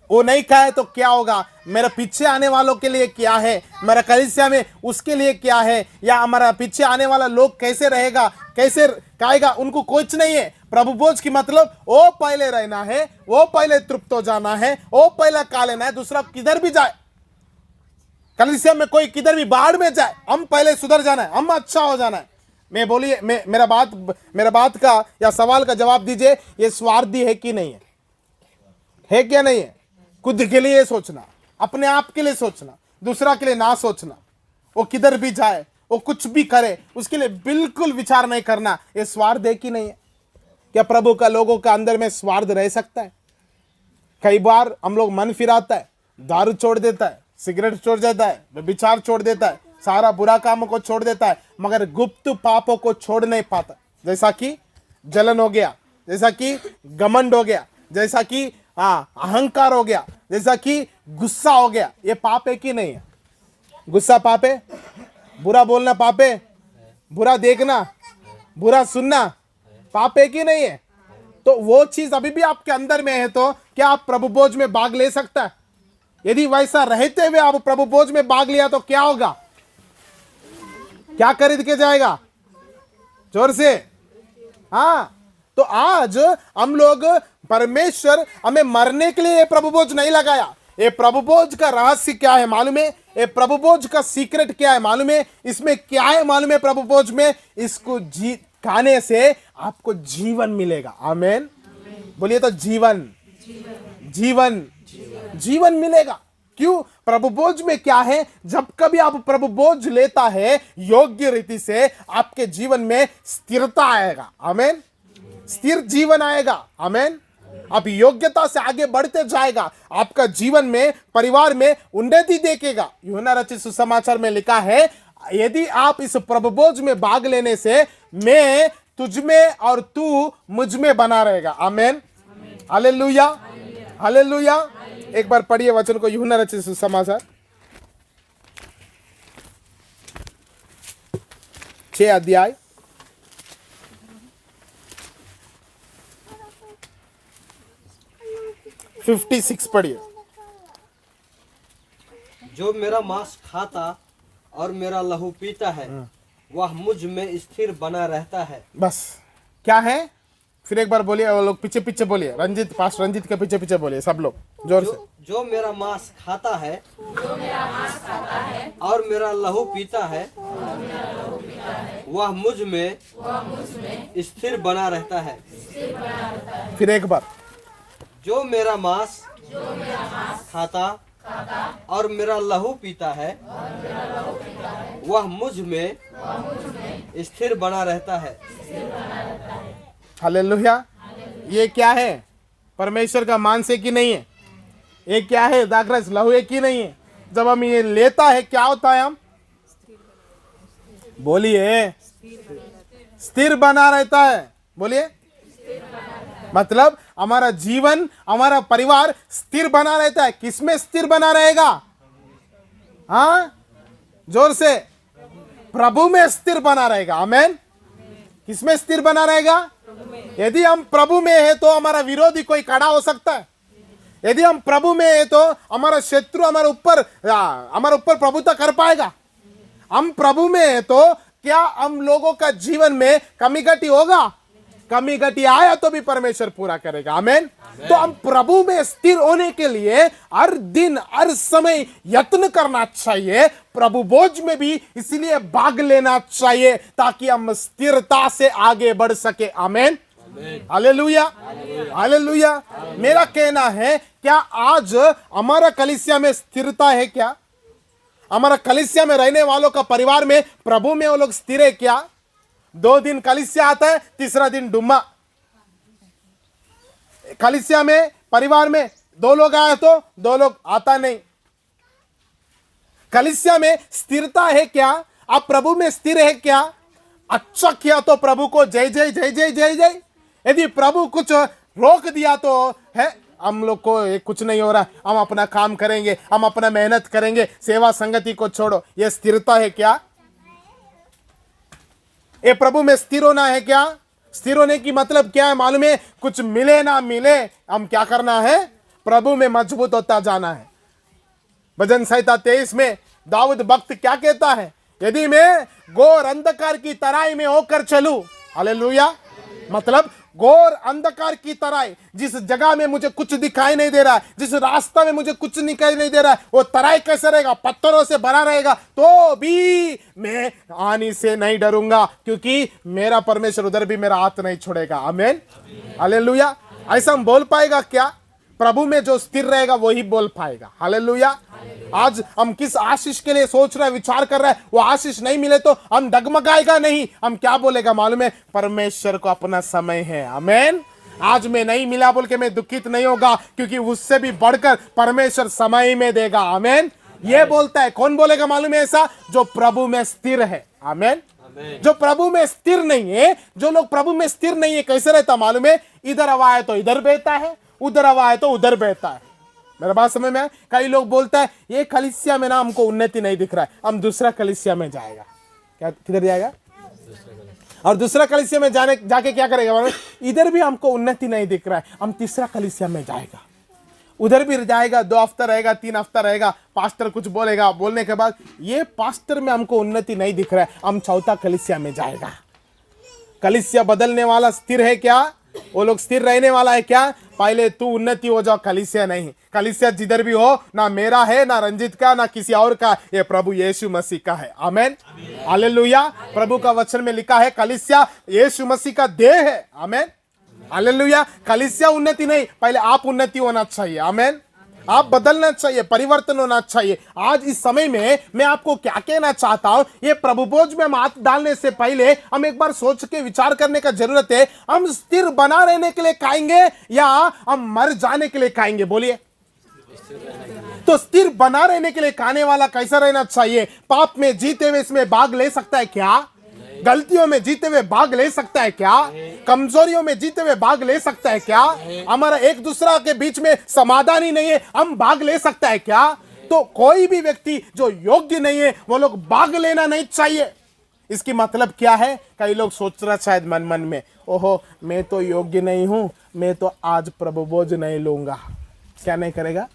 वो नहीं खाए तो क्या होगा, मेरे पीछे आने वालों के लिए क्या है, मेरा कलीसिया में उसके लिए क्या है, या हमारा पीछे आने वाला लोग कैसे रहेगा, कैसे खाएगा, उनको कुछ नहीं है। प्रभु बोझ की मतलब वो पहले रहना है, वो पहले तृप्त हो जाना है, वो पहले खा लेना है, दूसरा किधर भी जाए कलीसिया में कोई किधर भी बाढ़ में जाए, हम पहले सुधर जाना है, हम अच्छा हो जाना है। मैं बोलिए, मेरा बात का या सवाल का जवाब दीजिए, ये स्वार्थी है कि नहीं है क्या नहीं है? खुद के लिए सोचना, अपने आप के लिए सोचना, दूसरा के लिए ना सोचना। वो किधर भी जाए, वो कुछ भी करे, उसके लिए बिल्कुल विचार नहीं करना, ये स्वार्थ है कि नहीं है? क्या प्रभु का लोगों का अंदर में स्वार्थ रह सकता है? कई बार हम लोग मन फिराता है, दारू छोड़ देता है, सिगरेट छोड़ देता है, व्यभिचार छोड़ देता है, सारा बुरा कामों को छोड़ देता है, मगर गुप्त पापों को छोड़ नहीं पाता। जैसा कि जलन हो गया, जैसा कि घमंड हो गया, जैसा कि अहंकार हो गया, जैसा कि गुस्सा हो गया। ये पाप है कि नहीं है? गुस्सा पाप है, बुरा बोलना पाप है, बुरा देखना, बुरा सुनना पाप है कि नहीं है? तो वो चीज अभी भी आपके अंदर में है, तो क्या आप प्रभु भोज में भाग ले सकता है? यदि वैसा रहते हुए आप प्रभु भोज में भाग लिया तो क्या होगा? क्या खरीद के जाएगा? जोर से हाँ। तो आज हम लोग, परमेश्वर हमें मरने के लिए ये प्रभु भोज नहीं लगाया। ये प्रभु भोज का रहस्य क्या है मालूम है? ये प्रभु भोज का सीक्रेट क्या है मालूम है? इसमें क्या है मालूम है? प्रभु भोज में इसको खाने से आपको जीवन मिलेगा। आमीन बोलिए तो जीवन जीवन जीवन मिलेगा। क्यों? प्रभु भोज में क्या है? जब कभी आप प्रभु भोज लेता है योग्य रीति से, आपके जीवन में स्थिरता आएगा। आमीन, स्थिर जीवन आएगा। आमीन, आप योग्यता से आगे बढ़ते जाएगा, आपका जीवन में, परिवार में उन्नति देखेगा। यूहन्ना रचित सुसमाचार में लिखा है, यदि आप इस प्रभु भोज में भाग लेने से मैं तुझ में और तू मुझ में बना रहेगा। आमीन, हालेलुया, हालेलुया। एक बार पढ़िए वचन को, यूहन्ना रचित सुसमाचार 6 अध्याय 56 पढ़िए। जो मेरा मांस खाता और मेरा लहू पीता है वह मुझ में स्थिर बना रहता है। बस क्या है? फिर एक बार बोलिए, वो लोग पीछे पीछे बोलिए, पास रंजित के पीछे पीछे बोलिए सब लोग जोर से। जो मेरा मांस खाता है और मेरा लहू पीता है वह मुझ में स्थिर बना रहता है। फिर एक बार, जो मेरा मांस खाता और मेरा लहू पीता है वह मुझ में स्थिर बना रहता है। हालेलुया। ये क्या है? परमेश्वर का मांस है कि नहीं है? ये क्या है? दाखरस लहू है कि नहीं है? जब हम ये लेता है क्या होता है? हम बोलिए, स्थिर बना रहता है। बोलिए, मतलब हमारा जीवन, हमारा परिवार स्थिर बना रहता है। किसमें स्थिर बना रहेगा? हाँ, जोर से, प्रभु में स्थिर बना रहेगा। आमीन। किसमें स्थिर बना रहेगा? यदि हम प्रभु में है तो हमारा विरोधी कोई खड़ा हो सकता है। यदि हम प्रभु में है तो हमारा शत्रु हमारे ऊपर प्रभुता कर पाएगा। हम प्रभु में है तो क्या हम लोगों का जीवन में कमी घटी होगा? कमी घटी आया तो भी परमेश्वर पूरा करेगा। आमीन। तो हम प्रभु में स्थिर होने के लिए हर दिन हर समय यत्न करना चाहिए। प्रभु भोज में भी इसलिए भाग लेना चाहिए ताकि हम स्थिरता से आगे बढ़ सके। आमीन, हालेलुया, हालेलुया। मेरा कहना है, क्या आज हमारा कलीसिया में स्थिरता है? क्या हमारा कलीसिया में रहने वालों का परिवार में प्रभु में वो लोग स्थिर है क्या? 2 दिन कलीसिया आता है, तीसरा दिन डुम्मा। कलीसिया में, परिवार में 2 लोग आए तो 2 लोग आता नहीं। कलीसिया में स्थिरता है क्या? आप प्रभु में स्थिर है क्या? अच्छा किया तो प्रभु को जय जय जय जय जय जय। यदि प्रभु कुछ रोक दिया तो है, हम लोग को ये कुछ नहीं हो रहा, हम अपना काम करेंगे, हम अपना मेहनत करेंगे, सेवा संगति को छोड़ो। ये स्थिरता है क्या? ये प्रभु में स्थिर होना है क्या? स्थिर होने की मतलब क्या है मालूम है? कुछ मिले ना मिले, हम क्या करना है? प्रभु में मजबूत होता जाना है। भजन संहिता 23 में दाऊद भक्त क्या कहता है? यदि मैं घोर अंधकार की तराई में होकर चलूं, हालेलुया, मतलब घोर अंधकार की तरह है। जिस जगह में मुझे कुछ दिखाई नहीं दे रहा है, जिस रास्ता में मुझे कुछ दिखाई नहीं दे रहा है, वो तराई कैसे रहेगा, पत्थरों से भरा रहेगा, तो भी मैं हानि से नहीं डरूंगा, क्योंकि मेरा परमेश्वर उधर भी मेरा हाथ नहीं छोड़ेगा। आमीन, हालेलुया। ऐसा हम बोल पाएगा क्या? प्रभु में जो स्थिर रहेगा वही बोल पाएगा। हालेलुया। आज हम किस आशीष के लिए सोच रहे हैं, विचार कर रहे हैं, वो आशीष नहीं मिले तो हम डगमगाएगा नहीं, हम क्या बोलेगा मालूम है? परमेश्वर को अपना समय है। आमीन। आज में नहीं मिला बोल के मैं दुखित नहीं होगा, क्योंकि उससे भी बढ़कर परमेश्वर समय में देगा। आमीन। ये बोलता है, कौन बोलेगा मालूम है ऐसा? जो प्रभु में स्थिर है। आमीन। जो प्रभु में स्थिर नहीं है, जो लोग प्रभु में स्थिर नहीं है, कैसे रहता मालूम है? इधर हवा है तो इधर बहता है, उधर हवा है तो उधर बहता है। मेरा बात समझ में? कई लोग बोलता है ये कलीसिया में ना हमको उन्नति नहीं दिख रहा है, हम दूसरा कलीसिया में जाएगा। क्या, किधर जाएगा? और दूसरा कलीसिया में जाके क्या करेगा? इधर भी हमको उन्नति नहीं दिख रहा है, हम तीसरा कलीसिया में जाएगा। उधर भी जाएगा, 2 हफ्ता रहेगा, 3 हफ्ता रहेगा, पास्टर कुछ बोलेगा, बोलने के बाद ये पास्टर में हमको उन्नति नहीं दिख रहा है, हम चौथा कलीसिया में जाएगा। कलीसिया बदलने वाला स्थिर है क्या? वो लोग स्थिर रहने वाला है क्या? पहले तू उन्नति हो जाओ, कलीसिया नहीं। कलीसिया जिधर भी हो, ना मेरा है, ना रंजित का, ना किसी और का, ये प्रभु यीशु मसीह का है। आमीन, हालेलुया। प्रभु का वचन में लिखा है कलीसिया यीशु मसीह का देह है। आमीन, हालेलुया। कलीसिया उन्नति नहीं, पहले आप उन्नति होना चाहिए। आमीन, आप बदलना चाहिए, परिवर्तन होना चाहिए। आज इस समय में मैं आपको क्या कहना चाहता हूं, ये प्रभु भोज में हम हाथ डालने से पहले हम एक बार सोच के विचार करने का जरूरत है। हम स्थिर बना रहने के लिए खाएंगे या हम मर जाने के लिए खाएंगे? बोलिए। तो स्थिर बना रहने के लिए खाने वाला कैसा रहना चाहिए? पाप में जीते हुए इसमें भाग ले सकता है क्या? गलतियों में जीते हुए भाग ले सकता है क्या? कमजोरियों में जीते हुए भाग ले सकता है क्या? हमारा एक दूसरा के बीच में समाधान ही नहीं है, हम भाग ले सकता है क्या? तो कोई भी व्यक्ति जो योग्य नहीं है वो लोग भाग लेना नहीं चाहिए। इसकी मतलब क्या है? कई लोग सोच रहा शायद मन मन में, ओहो मैं तो योग्य नहीं हूं, मैं तो आज प्रभु भोज नहीं लूंगा। क्या नहीं करेगा?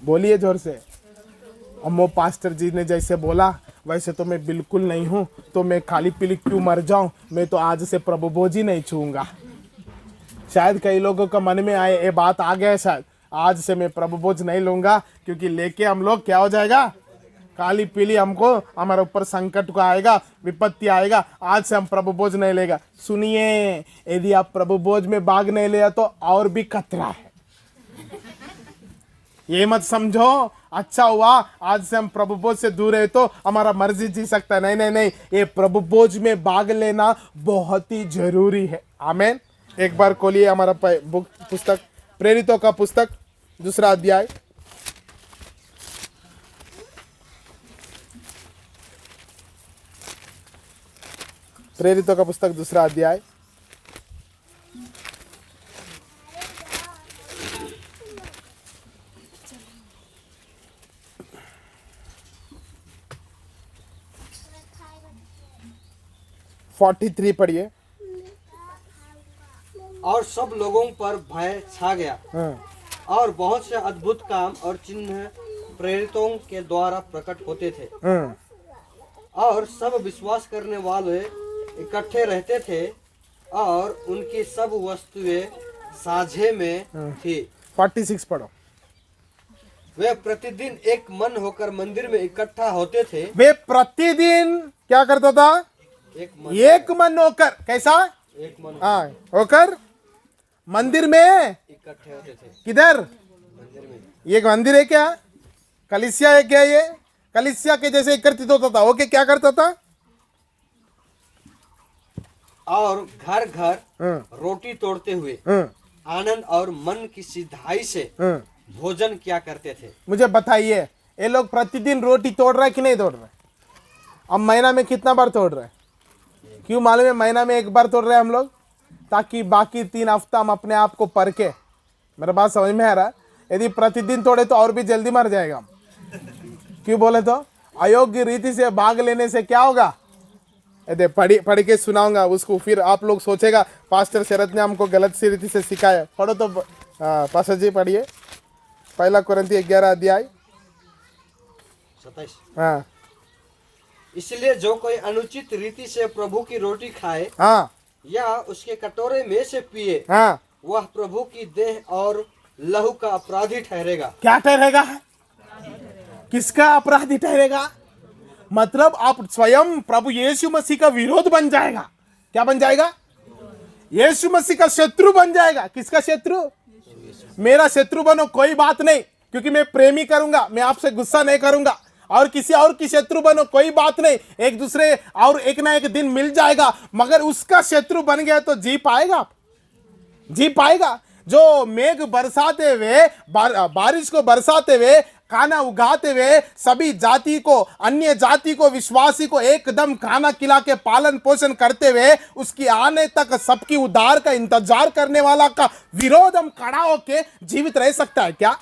बोलिए जोर से। अम्मो पास्टर जी ने जैसे बोला वैसे तो मैं बिल्कुल नहीं हूं, तो मैं खाली पीली क्यों मर जाऊं, मैं तो आज से प्रभु भोज ही नहीं छूंगा। शायद कई लोगों का मन में आए, ये बात आ गया शायद, आज से मैं प्रभु भोज नहीं लूंगा, क्योंकि लेके हम लोग क्या हो जाएगा? काली पीली हमको हमारे ऊपर संकट को आएगा, विपत्ति आएगा, आज से हम प्रभु भोज नहीं लेगा। सुनिए, यदि आप प्रभु भोज में भाग नहीं लिया तो और भी खतरा है। ये मत समझो अच्छा हुआ आज से हम प्रभु भोज से दूर है तो हमारा मर्जी जी सकता है। नहीं नहीं नहीं, ये प्रभु भोज में भाग लेना बहुत ही जरूरी है। आमीन। एक बार खोलिए हमारा पुस्तक, प्रेरितों का पुस्तक 2 अध्याय। प्रेरितों का पुस्तक 2 अध्याय। (43) पढ़िए। और सब लोगों पर भय छा गया, और बहुत से अद्भुत काम और चिन्ह प्रेरितों के द्वारा प्रकट होते थे, और सब विश्वास करने वाले इकट्ठे रहते थे, और उनकी सब वस्तुएं साझे में थी। 46 पढ़ो। वे प्रतिदिन एक मन होकर मंदिर में इकट्ठा होते थे। वे प्रतिदिन क्या करता था? एक मन होकर। कैसा? एक मन होकर मंदिर में इकट्ठे होते थे। किधर? मंदिर में। ये मंदिर है क्या? कलीसिया है क्या? ये कलीसिया के जैसे एकत्रित होता था। ओके, क्या करता था? और घर घर रोटी तोड़ते हुए आनंद और मन की सिधाई से भोजन किया करते थे। मुझे बताइए, ये लोग प्रतिदिन रोटी तोड़ रहा है कि नहीं तोड़ रहा है? अब महीना में कितना बार तोड़ रहे हैं? क्यों मालूम है? महीना में एक बार तोड़ रहे हैं हम लोग, ताकि बाकी 3 हफ्ता हम अपने आप को परखे। मेरा बात समझ में आ रहा है? यदि प्रतिदिन तोड़े तो और भी जल्दी मर जाएगा हम। क्यों बोले तो? अयोग्य रीति से भाग लेने से क्या होगा? पढ़ के सुनाऊंगा उसको, फिर आप लोग सोचेगा पास्टर शरद ने हमको गलत सी रीति से सिखाया। पढ़ो तो पास्टर जी पढ़िए। 1 कुरिन्थी 11 अध्याय 27। हाँ। इसलिए जो कोई अनुचित रीति से प्रभु की रोटी खाए, हाँ, या उसके कटोरे में से पिए, हाँ, वह प्रभु की देह और लहू का अपराधी ठहरेगा। क्या ठहरेगा? किसका अपराधी ठहरेगा? मतलब आप स्वयं प्रभु यीशु मसीह का विरोध बन जाएगा। क्या बन जाएगा? यीशु मसीह का शत्रु बन जाएगा। किसका शत्रु? मेरा शत्रु बनो, कोई बात नहीं, क्योंकि मैं प्रेमी करूंगा, मैं आपसे गुस्सा नहीं करूंगा। और किसी और की शत्रु बनो, कोई बात नहीं, एक दूसरे और एक ना एक दिन मिल जाएगा। मगर उसका शत्रु बन गया तो जी पाएगा? आप जी पाएगा? जो मेघ बरसाते हुए, बारिश को बरसाते हुए, खाना उगाते हुए, सभी जाति को, अन्य जाति को, विश्वासी को एकदम खाना खिला के पालन पोषण करते हुए उसकी आने तक सबकी उद्धार का इंतजार करने वाला का विरोध हम खड़ा होके जीवित रह सकता है क्या?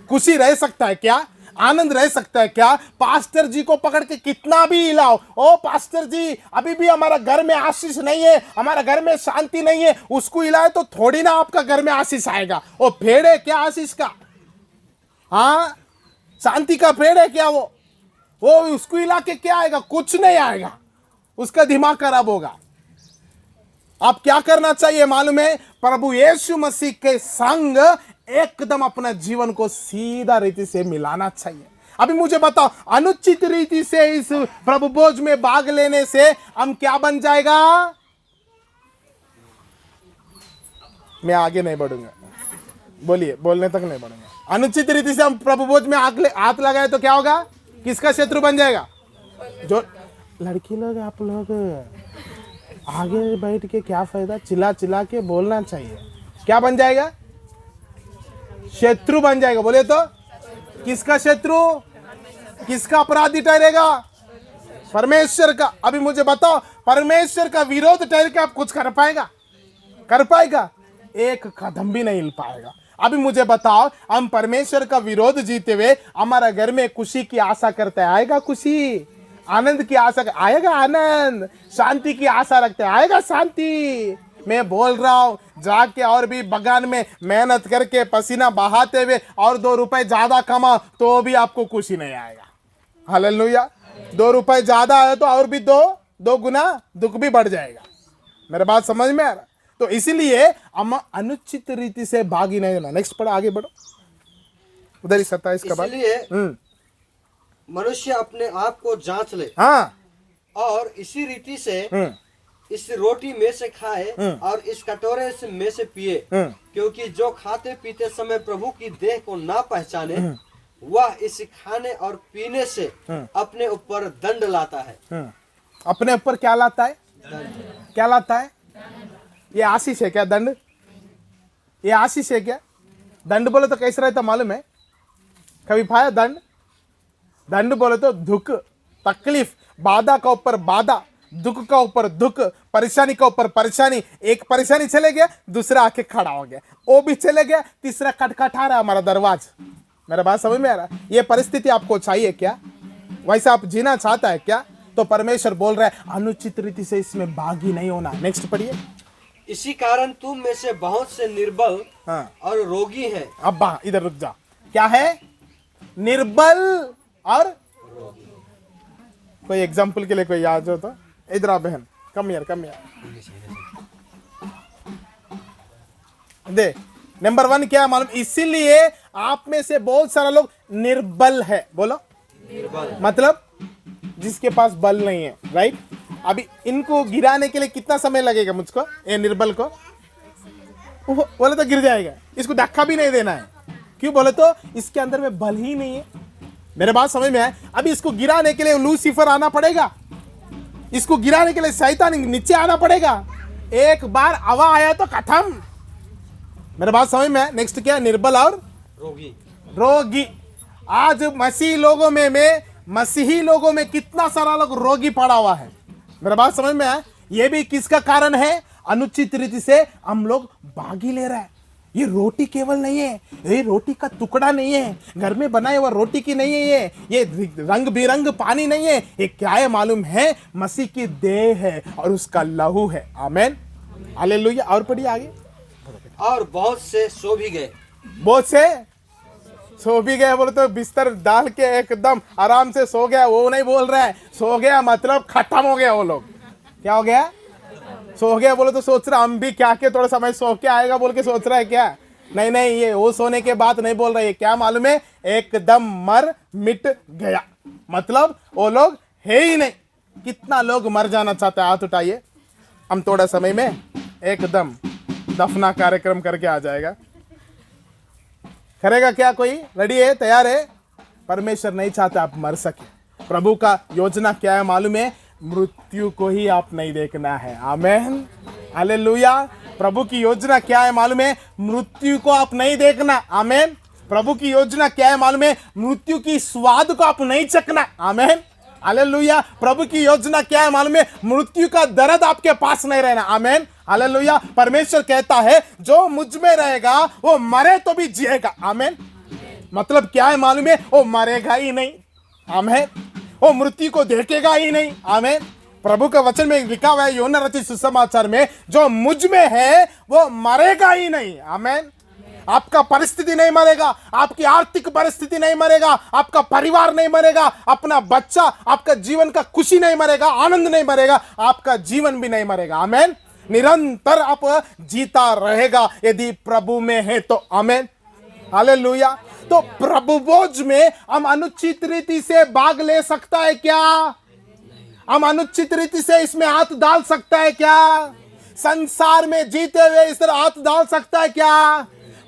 खुशी रह सकता है क्या? आनंद रह सकता है क्या? पास्टर जी को पकड़ के कितना भी हिलाओ, ओ पास्टर जी अभी भी हमारा घर में आशीष नहीं है, हमारा घर में शांति नहीं है, उसको हिलाए तो थोड़ी ना आपका घर में आशीष आएगा। वो पेड़ है क्या आशीष का? हाँ, शांति का पेड़ है क्या? वो उसको हिला के क्या आएगा? कुछ नहीं आएगा, उसका दिमाग खराब होगा। आप क्या करना चाहिए मालूम है? प्रभु यीशु मसीह के संग एकदम अपना जीवन को सीधा रीति से मिलाना चाहिए। अभी मुझे बताओ, अनुचित रीति से इस प्रभु भोज में भाग लेने से हम क्या बन जाएगा? मैं आगे नहीं बढ़ूंगा, बोलिए, बोलने तक नहीं बढ़ूंगा। अनुचित रीति से हम प्रभु भोज में हाथ लगाए तो क्या होगा? किसका शत्रु बन जाएगा? जो लड़की लोग, आप लोग आगे बैठ के क्या फायदा, चिल्ला चिल्ला के बोलना चाहिए। क्या बन जाएगा? शत्रु बन जाएगा। बोले तो किसका शत्रु? किसका अपराधी ठहरेगा? परमेश्वर का। अभी मुझे बताओ, परमेश्वर का विरोध ठहर के आप कुछ कर पाएगा? कर पाएगा? एक कदम भी नहीं हिल पाएगा। अभी मुझे बताओ, हम परमेश्वर का विरोध जीते हुए हमारा घर में खुशी की आशा करते हैं, आएगा खुशी? आनंद की आशा आएगा आनंद? शांति की आशा रखते हैं, आएगा शांति? मैं बोल रहा हूं, जाके और भी बगान में मेहनत करके पसीना बहाते हुए और 2 रुपए ज्यादा कमाओ तो भी आपको खुशी नहीं आएगा। हालेलुया। 2 रुपए ज्यादा आए तो और भी दो गुना दुख भी बढ़ जाएगा। मेरा बात समझ में आ रहा? तो इसीलिए हम अनुचित रीति से भागी नहीं देना। नेक्स्ट पढ़ो, आगे बढ़ो, उधर ही 27 का बात। इसलिए मनुष्य अपने आप को जांच ले, हाँ, और इसी रीति से इस रोटी में से खाए और इस कटोरे से में से पिए, क्योंकि जो खाते पीते समय प्रभु की देह को ना पहचाने, वह इस खाने और पीने से अपने ऊपर दंड लाता है। अपने ऊपर क्या लाता है? क्या लाता है? ये आशीष है क्या? दंड? ये आशीष है क्या? दंड बोले तो कैसे रहता मालूम है? कभी पाया दंड? दंड बोले तो दुख, तकलीफ, बाधा का ऊपर बाधा, दुख का ऊपर दुख, परेशानी का ऊपर परेशानी। एक परेशानी चले गया, दूसरा आके खड़ा हो गया, वो भी चले गया, तीसरा खटखटा रहा हमारा दरवाजा। मेरा बात समझ में आ रहा? ये परिस्थिति आपको चाहिए क्या? वैसा आप जीना चाहता है क्या? तो परमेश्वर बोल रहा है अनुचित रीति से इसमें भागी नहीं होना। नेक्स्ट पढ़िए। इसी कारण तुम में से बहुत से निर्बल और रोगी हैं। अब्बा इधर रुक जा। क्या है? निर्बल और कोई एग्जाम्पल के लिए कोई याद हो तो इधर आ बहन, कम यार दे। नंबर 1 क्या है मालूम? इसीलिए आप में से बहुत सारा लोग निर्बल है। बोलो निर्बल मतलब जिसके पास बल नहीं है, राइट? अभी इनको गिराने के लिए कितना समय लगेगा मुझको? ये निर्बल को बोले तो गिर जाएगा, इसको धक्का भी नहीं देना है। क्यों बोले तो इसके अंदर में बल ही नहीं है। मेरे बात समझ में आए? अभी इसको गिराने के लिए लूसीफर आना पड़ेगा, इसको गिराने के लिए शैतान नीचे आना पड़ेगा। एक बार हवा आया तो खत्म। मेरे बात समझ में? नेक्स्ट क्या? निर्बल और रोगी। आज मसीही लोगों में कितना सारा लोग रोगी पड़ा हुआ है। मेरा बात समझ में आया? ये भी किसका कारण है? अनुचित रीति से हम लोग भागी ले रहे हैं। ये रोटी केवल नहीं है, ये रोटी का टुकड़ा नहीं है, घर में बनाए हुआ रोटी की नहीं है, ये रंग बिरंग पानी नहीं है। ये क्या है मालूम है? मसीह की देह है और उसका लहू है। आमीन, हालेलुया। और पढ़िए आगे। और बहुत से सो भी गए। बहुत से सो भी गए बोले तो बिस्तर डाल के एकदम आराम से सो गया, वो नहीं बोल रहा है। सो गया मतलब खत्म हो गया। वो लोग क्या हो गया? सो गया बोले तो सोच रहा हम भी क्या के थोड़ा समय सो के आएगा बोल के सोच रहा है क्या? नहीं नहीं, ये वो सोने के बाद नहीं बोल रहा है, क्या मालूम है, एकदम मर मिट गया, मतलब वो लोग है ही नहीं। कितना लोग मर जाना चाहते हैं? हाथ उठाइए। हम थोड़ा समय में एकदम दफना कार्यक्रम करके आ जाएगा। करेगा क्या कोई? रेडी है, तैयार है? परमेश्वर नहीं चाहता आप मर सके। प्रभु का योजना क्या है मालूम है? मृत्यु को ही आप नहीं देखना है। आमेन, हालेलुया। प्रभु की योजना क्या है मालूम है? मृत्यु को आप नहीं देखना। आमेन। प्रभु की योजना क्या है मालूम है? मृत्यु की स्वाद को आप नहीं चखना। आमेन, हालेलुया। प्रभु की योजना क्या है मालूम है? मृत्यु का दर्द आपके पास नहीं रहना। आमेन, हालेलुया। परमेश्वर कहता है जो मुझ में रहेगा वो मरे तो भी जिएगा। आमेन। मतलब क्या है मालूम है? वो मरेगा ही नहीं। आमेन। वो मृत्यु को देखेगा ही नहीं। आमेन। प्रभु का वचन में लिखा हुआ है यूहन्ना रचित सुसमाचार में, जो मुझ में है वो मरेगा ही नहीं। आमेन। आपका परिस्थिति नहीं मरेगा, आपकी आर्थिक परिस्थिति नहीं मरेगा, आपका परिवार नहीं मरेगा, अपना बच्चा, आपका जीवन का खुशी नहीं मरेगा, आनंद नहीं मरेगा, आपका जीवन भी नहीं मरेगा। आमेन। निरंतर आप जीता रहेगा यदि प्रभु में है तो। आमेन, हालेलुया। तो प्रभु भोज में हम अनुचित रीति से भाग ले सकता है क्या? हम अनुचित रीति से इसमें हाथ डाल सकता है क्या? संसार में जीते हुए इधर हाथ डाल सकता है क्या?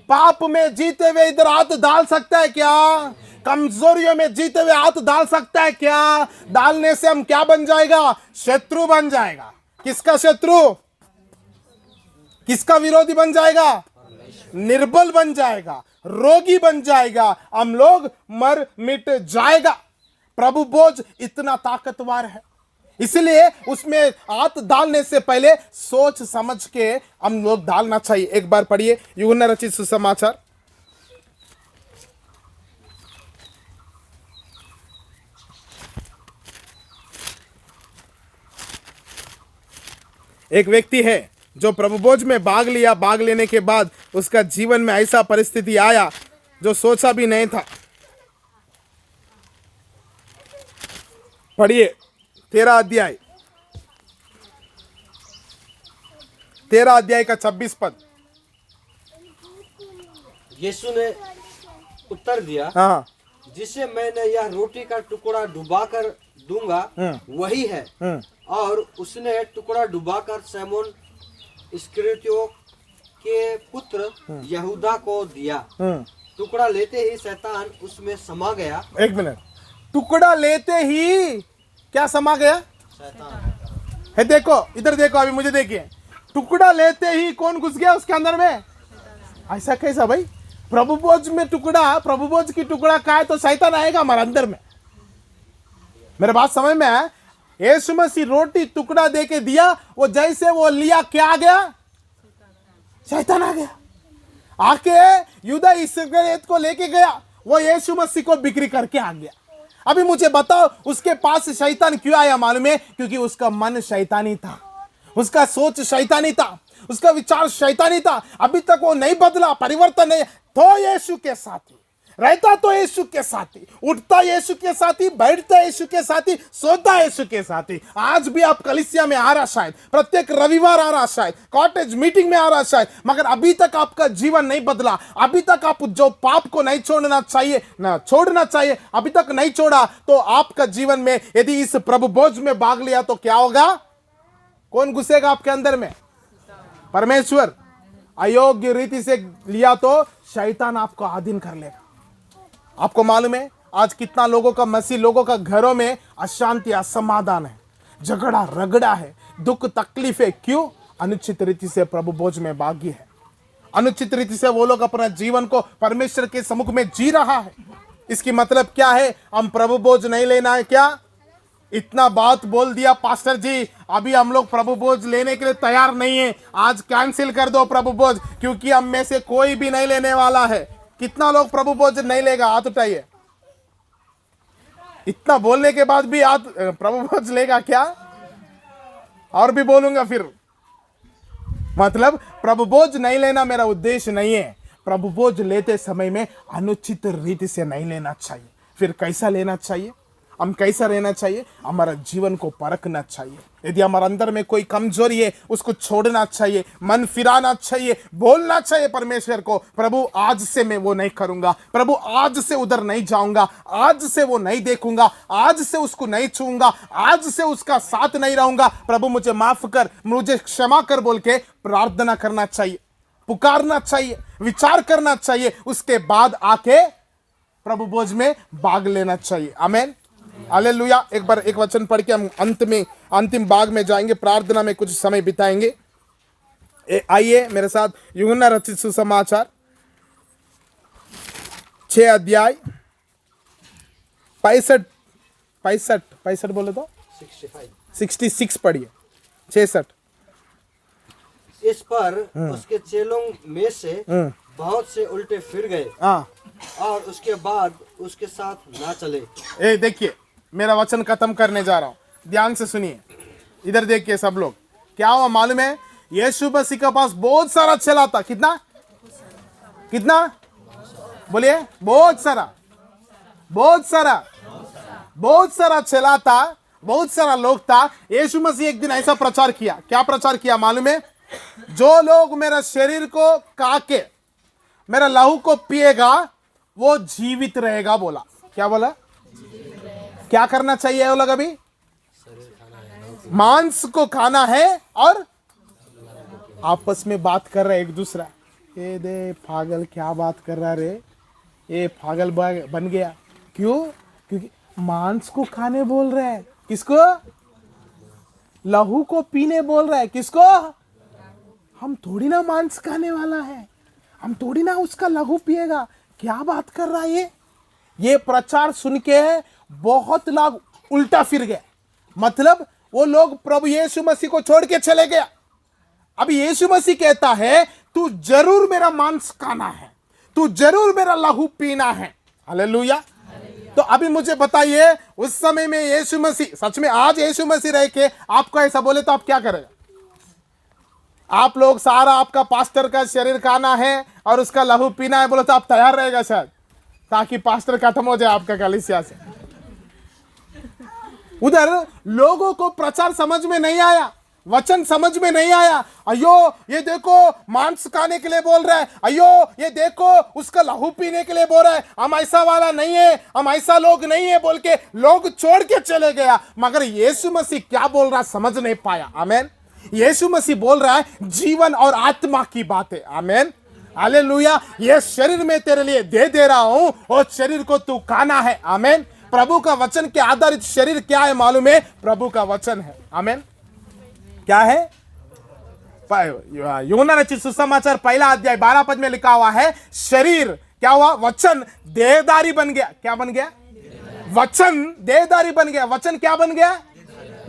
पाप में जीते हुए इधर हाथ डाल सकता है क्या? कमजोरियों में जीते हुए हाथ डाल सकता है क्या? डालने से हम क्या बन जाएगा? शत्रु बन जाएगा। किसका शत्रु? किसका विरोधी बन जाएगा? निर्बल बन जाएगा, रोगी बन जाएगा, हम लोग मर मिट जाएगा। प्रभु भोज इतना ताकतवर है, इसलिए उसमें हाथ डालने से पहले सोच समझ के हम लोग डालना चाहिए। एक बार पढ़िए यूहन्ना रचित सुसमाचार, एक व्यक्ति है जो प्रभु भोज में भाग लिया, भाग लेने के बाद उसका जीवन में ऐसा परिस्थिति आया जो सोचा भी नहीं था। पढ़िए 13 अध्याय, 13 अध्याय का 26 पद। यीशु ने उत्तर दिया, हाँ, जिसे मैंने यह रोटी का टुकड़ा डुबाकर दूंगा वही है। और उसने टुकड़ा डुबाकर सिमोन इस्करियोती के पुत्र यहूदा को दिया। टुकड़ा लेते ही शैतान उसमें समा गया। एक मिनट, टुकड़ा लेते ही क्या समा गया? शैतान। है, देखो इधर देखो, अभी मुझे देखिए, टुकड़ा लेते ही कौन घुस गया उसके अंदर में? ऐसा कैसा भाई? प्रभु भोज में टुकड़ा, प्रभु भोज की टुकड़ा का है तो शैतान आएगा हमारे अंदर में। मेरे बात समझ में है? यीशु मसीह रोटी टुकड़ा दे के दिया, वो जैसे वो लिया, क्या आ गया? शैतान आ गया, आके यूदा इस्करियोती को लेके गया, वो यीशु मसीह को बिक्री करके आ गया। अभी मुझे बताओ उसके पास शैतान क्यों आया मालूम है? क्योंकि उसका मन शैतानी था, उसका सोच शैतानी था, उसका विचार शैतानी था। अभी तक वो नहीं बदला, परिवर्तन नहीं। तो यीशु के साथी रहता, तो यीशु के साथी उठता, यीशु के साथी बैठता, यीशु के साथी सोता, यीशु के साथी। आज भी आप कलीसिया में आ रहा, शायद प्रत्येक रविवार आ रहा, शायद कॉटेज मीटिंग में आ रहा, शायद, मगर अभी तक आपका जीवन नहीं बदला। अभी तक आप जो पाप को नहीं छोड़ना चाहिए ना छोड़ना चाहिए, अभी तक नहीं छोड़ा, तो आपका जीवन में यदि इस प्रभु भोज में भाग लिया तो क्या होगा? कौन घुसेगा आपके अंदर में? परमेश्वर। अयोग्य रीति से लिया तो शैतान आपको अधीन कर लेगा। आपको मालूम है आज कितना लोगों का, मसीह लोगों का घरों में अशांति, असमाधान है, झगड़ा रगड़ा है, दुख तकलीफ है। क्यों? अनुचित रीति से प्रभु भोज में भागी है। अनुचित रीति से वो लोग अपना जीवन को परमेश्वर के सम्मुख में जी रहा है। इसकी मतलब क्या है? हम प्रभु भोज नहीं लेना है क्या? इतना बात बोल दिया पास्टर जी, अभी हम लोग प्रभु भोज लेने के लिए तैयार नहीं है, आज कैंसिल कर दो प्रभु भोज, क्योंकि हम में से कोई भी नहीं लेने वाला है। कितना लोग प्रभु भोज नहीं लेगा? हाथ उठाइए। इतना बोलने के बाद भी हाथ, प्रभु भोज लेगा क्या? और भी बोलूंगा फिर। मतलब प्रभु भोज नहीं लेना मेरा उद्देश्य नहीं है। प्रभु भोज लेते समय में अनुचित रीति से नहीं लेना चाहिए। फिर कैसा लेना चाहिए? हम कैसा रहना चाहिए? हमारा जीवन को परखना चाहिए। यदि हमारे अंदर में कोई कमजोरी है उसको छोड़ना चाहिए, मन फिराना चाहिए, बोलना चाहिए परमेश्वर को, प्रभु आज से मैं वो नहीं करूंगा, प्रभु आज से उधर नहीं जाऊंगा, आज से वो नहीं देखूंगा, आज से उसको नहीं छूंगा, आज से उसका साथ नहीं रहूंगा, प्रभु मुझे माफ कर, मुझे क्षमा कर बोल के प्रार्थना करना चाहिए, पुकारना चाहिए, विचार करना चाहिए। उसके बाद आके प्रभु भोज में भाग लेना चाहिए। आमेन, हालेलुया। एक बार एक वचन पढ़ के हम अंतिम भाग में जाएंगे, प्रार्थना में कुछ समय बिताएंगे। आइए मेरे साथ यूहन्ना रचित सुसमाचार 6 अध्याय 65 बोले तो 66 पढ़िए, 66। इस पर उसके चेलों में से बहुत से उल्टे फिर गए और उसके बाद उसके साथ ना चले। देखिए मेरा वचन खत्म करने जा रहा हूं, ध्यान से सुनिए। इधर देखिए सब लोग, क्या हुआ मालूम है? यीशु मसीह के पास बहुत सारा चेला था। कितना बोलिए? बहुत सारा चेला था, बहुत सारा लोग था। यीशु मसीह एक दिन ऐसा प्रचार किया। क्या प्रचार किया मालूम है? जो लोग मेरा शरीर को खा के मेरा लहू को पिएगा वो जीवित रहेगा बोला। क्या बोला? क्या करना चाहिए वो लोग? अभी मांस को खाना है और आपस में बात कर रहे एक दूसरा। ये दे पागल क्या बात कर रहा रे, ये पागल बन गया। क्यों? क्योंकि मांस को खाने बोल रहा है। किसको? लहू को पीने बोल रहा है। किसको? हम थोड़ी ना मांस खाने वाला है, हम थोड़ी ना उसका लहू पिएगा। क्या बात कर रहा है ये प्रचार सुन के बहुत लोग उल्टा फिर गए। मतलब वो लोग प्रभु यीशु मसीह को छोड़ के चले गया। अभी यीशु मसीह कहता है तू जरूर मेरा मांस खाना है, तू जरूर मेरा लहू पीना है। हालेलुया। तो अभी मुझे बताइए, उस समय में यीशु मसीह, सच में आज यीशु मसीह रह के आपको ऐसा बोले तो आप क्या करेगा? आप लोग सारा आपका पास्टर का शरीर खाना है और उसका लहू पीना है बोले तो आप तैयार रहेगा शायद, ताकि पास्टर खत्म हो जाए आपका कलीसिया से। उधर लोगों को प्रचार समझ में नहीं आया, वचन समझ में नहीं आया। अयो ये देखो मांस खाने के लिए बोल रहा है, अयो ये देखो उसका लहू पीने के लिए बोल रहा है, हम ऐसा वाला नहीं है, हम ऐसा लोग नहीं है बोल के लोग छोड़ के चले गया। मगर यीशु मसीह क्या बोल रहा समझ नहीं पाया। आमेन। यीशु मसीह बोल रहा है जीवन और आत्मा की बात है। आमेन, हालेलुया। ये शरीर में तेरे लिए दे रहा हूं और शरीर को तू खाना है। आमेन। प्रभु का वचन के आधारित शरीर क्या है मालूम है? प्रभु का वचन है। आमेन। क्या है? यूहन्ना रचित सुसमाचार 1 अध्याय 12 पद में लिखा हुआ है, शरीर क्या हुआ? वचन देहधारी बन गया। क्या बन गया? वचन देहधारी बन गया। वचन क्या बन गया?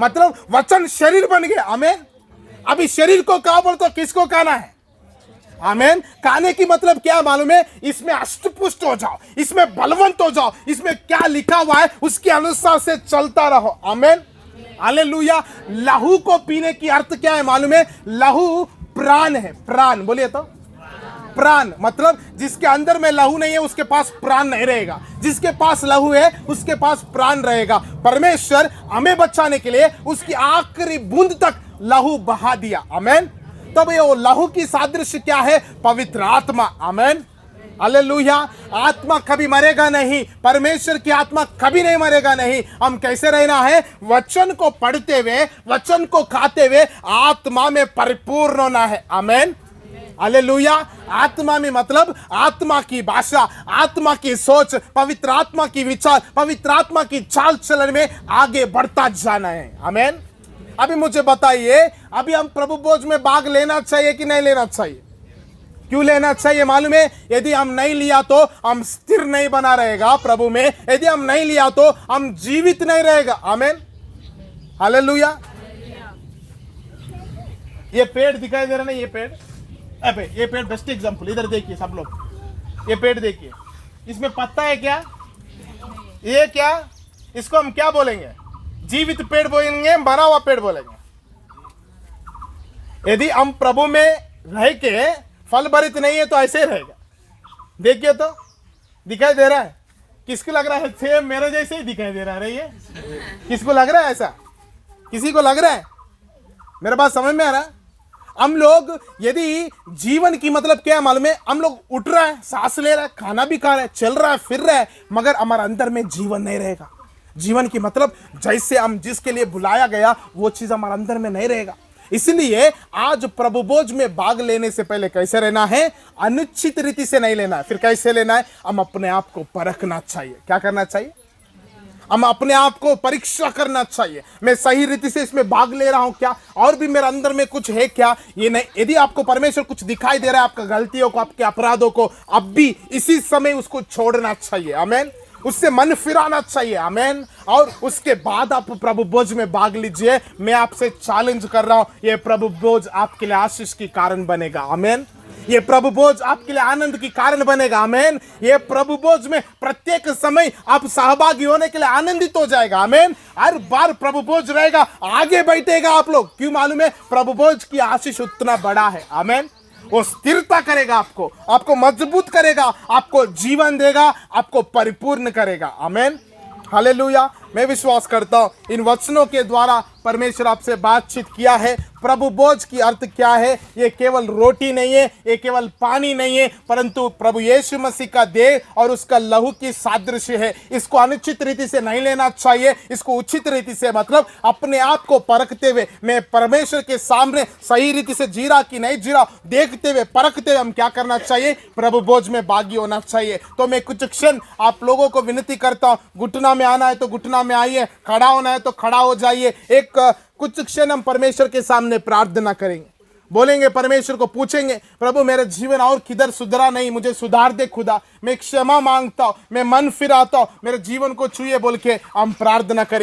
मतलब वचन शरीर बन गया। आमेन। अभी शरीर को क्या बोलते? किसको खाना है? आमेन। खाने की मतलब क्या मालूम है? इसमें अष्टपुष्ट हो जाओ, इसमें बलवंत हो जाओ, इसमें क्या लिखा हुआ है उसके अनुसार से चलता रहो। आमेन, हालेलुया। लहू को पीने की अर्थ क्या है मालूम है? लहू प्राण है। प्राण बोलिए तो। प्राण मतलब जिसके अंदर में लहू नहीं है उसके पास प्राण नहीं रहेगा, जिसके पास लहू है उसके पास प्राण रहेगा। परमेश्वर हमें बचाने के लिए उसकी आखिरी बूंद तक लहू बहा दिया। आमेन। तब ये वो लहू की सादृश्य क्या है? पवित्र आत्मा। आमेन, हालेलुया। आत्मा कभी मरेगा नहीं, परमेश्वर की आत्मा कभी नहीं मरेगा नहीं। हम कैसे रहना है? वचन को पढ़ते हुए, वचन को खाते हुए आत्मा में परिपूर्ण होना है। आमेन, हालेलुया। आत्मा में मतलब आत्मा की भाषा, आत्मा की सोच, पवित्र आत्मा की विचार, पवित्र आत्मा की चाल चलन में आगे बढ़ता जाना है। आमेन। अभी मुझे बताइए, अभी हम प्रभु भोज में भाग लेना चाहिए कि नहीं लेना चाहिए? क्यों लेना चाहिए मालूम है? यदि हम नहीं लिया तो हम स्थिर नहीं बना रहेगा प्रभु में। यदि हम नहीं लिया तो हम जीवित नहीं रहेगा। आमेन, हालेलुया। ये पेड़ दिखाई दे रहा ना, ये पेड़, अबे ये पेड़ बेस्ट एग्जांपल। इधर देखिए सब लोग, ये पेड़ देखिए, इसमें पत्ता है क्या? ये क्या? इसको हम क्या बोलेंगे? जीवित पेड़ बोलेंगे, मरा हुआ पेड़ बोलेंगे। यदि हम प्रभु में रह के फल भरित नहीं है तो ऐसे ही रहेगा। देखिए तो दिखाई दे रहा है, किसको लग रहा है सेम मेरे जैसे ही दिखाई दे रहा है ये? किसको लग रहा है ऐसा? किसी को लग रहा है? मेरे बात समझ में आ रहा है? हम लोग यदि जीवन की मतलब क्या है मालूम है? हम लोग उठ रहा है, सांस ले रहा है, खाना भी खा रहा है, चल रहा है, फिर रहा है, मगर हमारे अंदर में जीवन नहीं रहेगा। जीवन की मतलब जैसे हम जिसके लिए बुलाया गया वो चीज हमारे अंदर में नहीं रहेगा। इसलिए आज प्रभु भोज में भाग लेने से पहले कैसे रहना है? अनुचित रीति से नहीं लेना है। फिर कैसे लेना है? हम अपने आप को परखना चाहिए। क्या करना चाहिए? हम अपने आप को परीक्षा करना चाहिए। मैं सही रीति से इसमें भाग ले रहा हूं क्या? और भी मेरे अंदर में कुछ है क्या? ये नहीं। यदि आपको परमेश्वर कुछ दिखाई दे रहा है, आपका गलतियों को, आपके अपराधों को, अब भी इसी समय उसको छोड़ना चाहिए। आमेन। उससे मन फिराना चाहिए। आमेन। और उसके बाद आप प्रभु भोज में भाग लीजिए। मैं आपसे चैलेंज कर रहा हूं, ये प्रभु भोज आपके लिए आशीष की कारण बनेगा। आमेन। ये प्रभु भोज आपके लिए आनंद की कारण बनेगा। आमेन। ये प्रभु भोज में प्रत्येक समय आप सहभागी होने के लिए आनंदित हो जाएगा। आमेन। हर बार प्रभु भोज रहेगा, आगे बैठेगा आप लोग। क्यों मालूम है? प्रभु भोज की आशीष उतना बड़ा है। आमेन। वो स्थिरता करेगा, आपको मजबूत करेगा, आपको जीवन देगा, आपको परिपूर्ण करेगा। आमेन। हालेलुया। मैं विश्वास करता हूं इन वचनों के द्वारा परमेश्वर आपसे बातचीत किया है। प्रभु भोज की अर्थ क्या है? ये केवल रोटी नहीं है, ये केवल पानी नहीं है, परंतु प्रभु यीशु मसीह का देह और उसका लहू की सादृश्य है। इसको अनुचित रीति से नहीं लेना चाहिए, इसको उचित रीति से, मतलब अपने आप को परखते हुए, मैं परमेश्वर के सामने सही रीति से जी रहा कि नहीं जी रहा, देखते हुए, परखते हुए हम क्या करना चाहिए? प्रभु भोज में भागी होना चाहिए। तो मैं कुछ क्षण आप लोगों को विनती करता हूं, घुटना में आना है तो घुटना में आइए, खड़ा होना है तो खड़ा हो जाइए। कुछ क्षण हम परमेश्वर के सामने प्रार्थना करेंगे, बोलेंगे, परमेश्वर को पूछेंगे, प्रभु मेरा जीवन और किधर सुधरा नहीं, मुझे सुधार दे खुदा, मैं क्षमा मांगता हूं, मैं मन फिराता हूं, मेरे जीवन को छूए बोल के हम प्रार्थना करेंगे।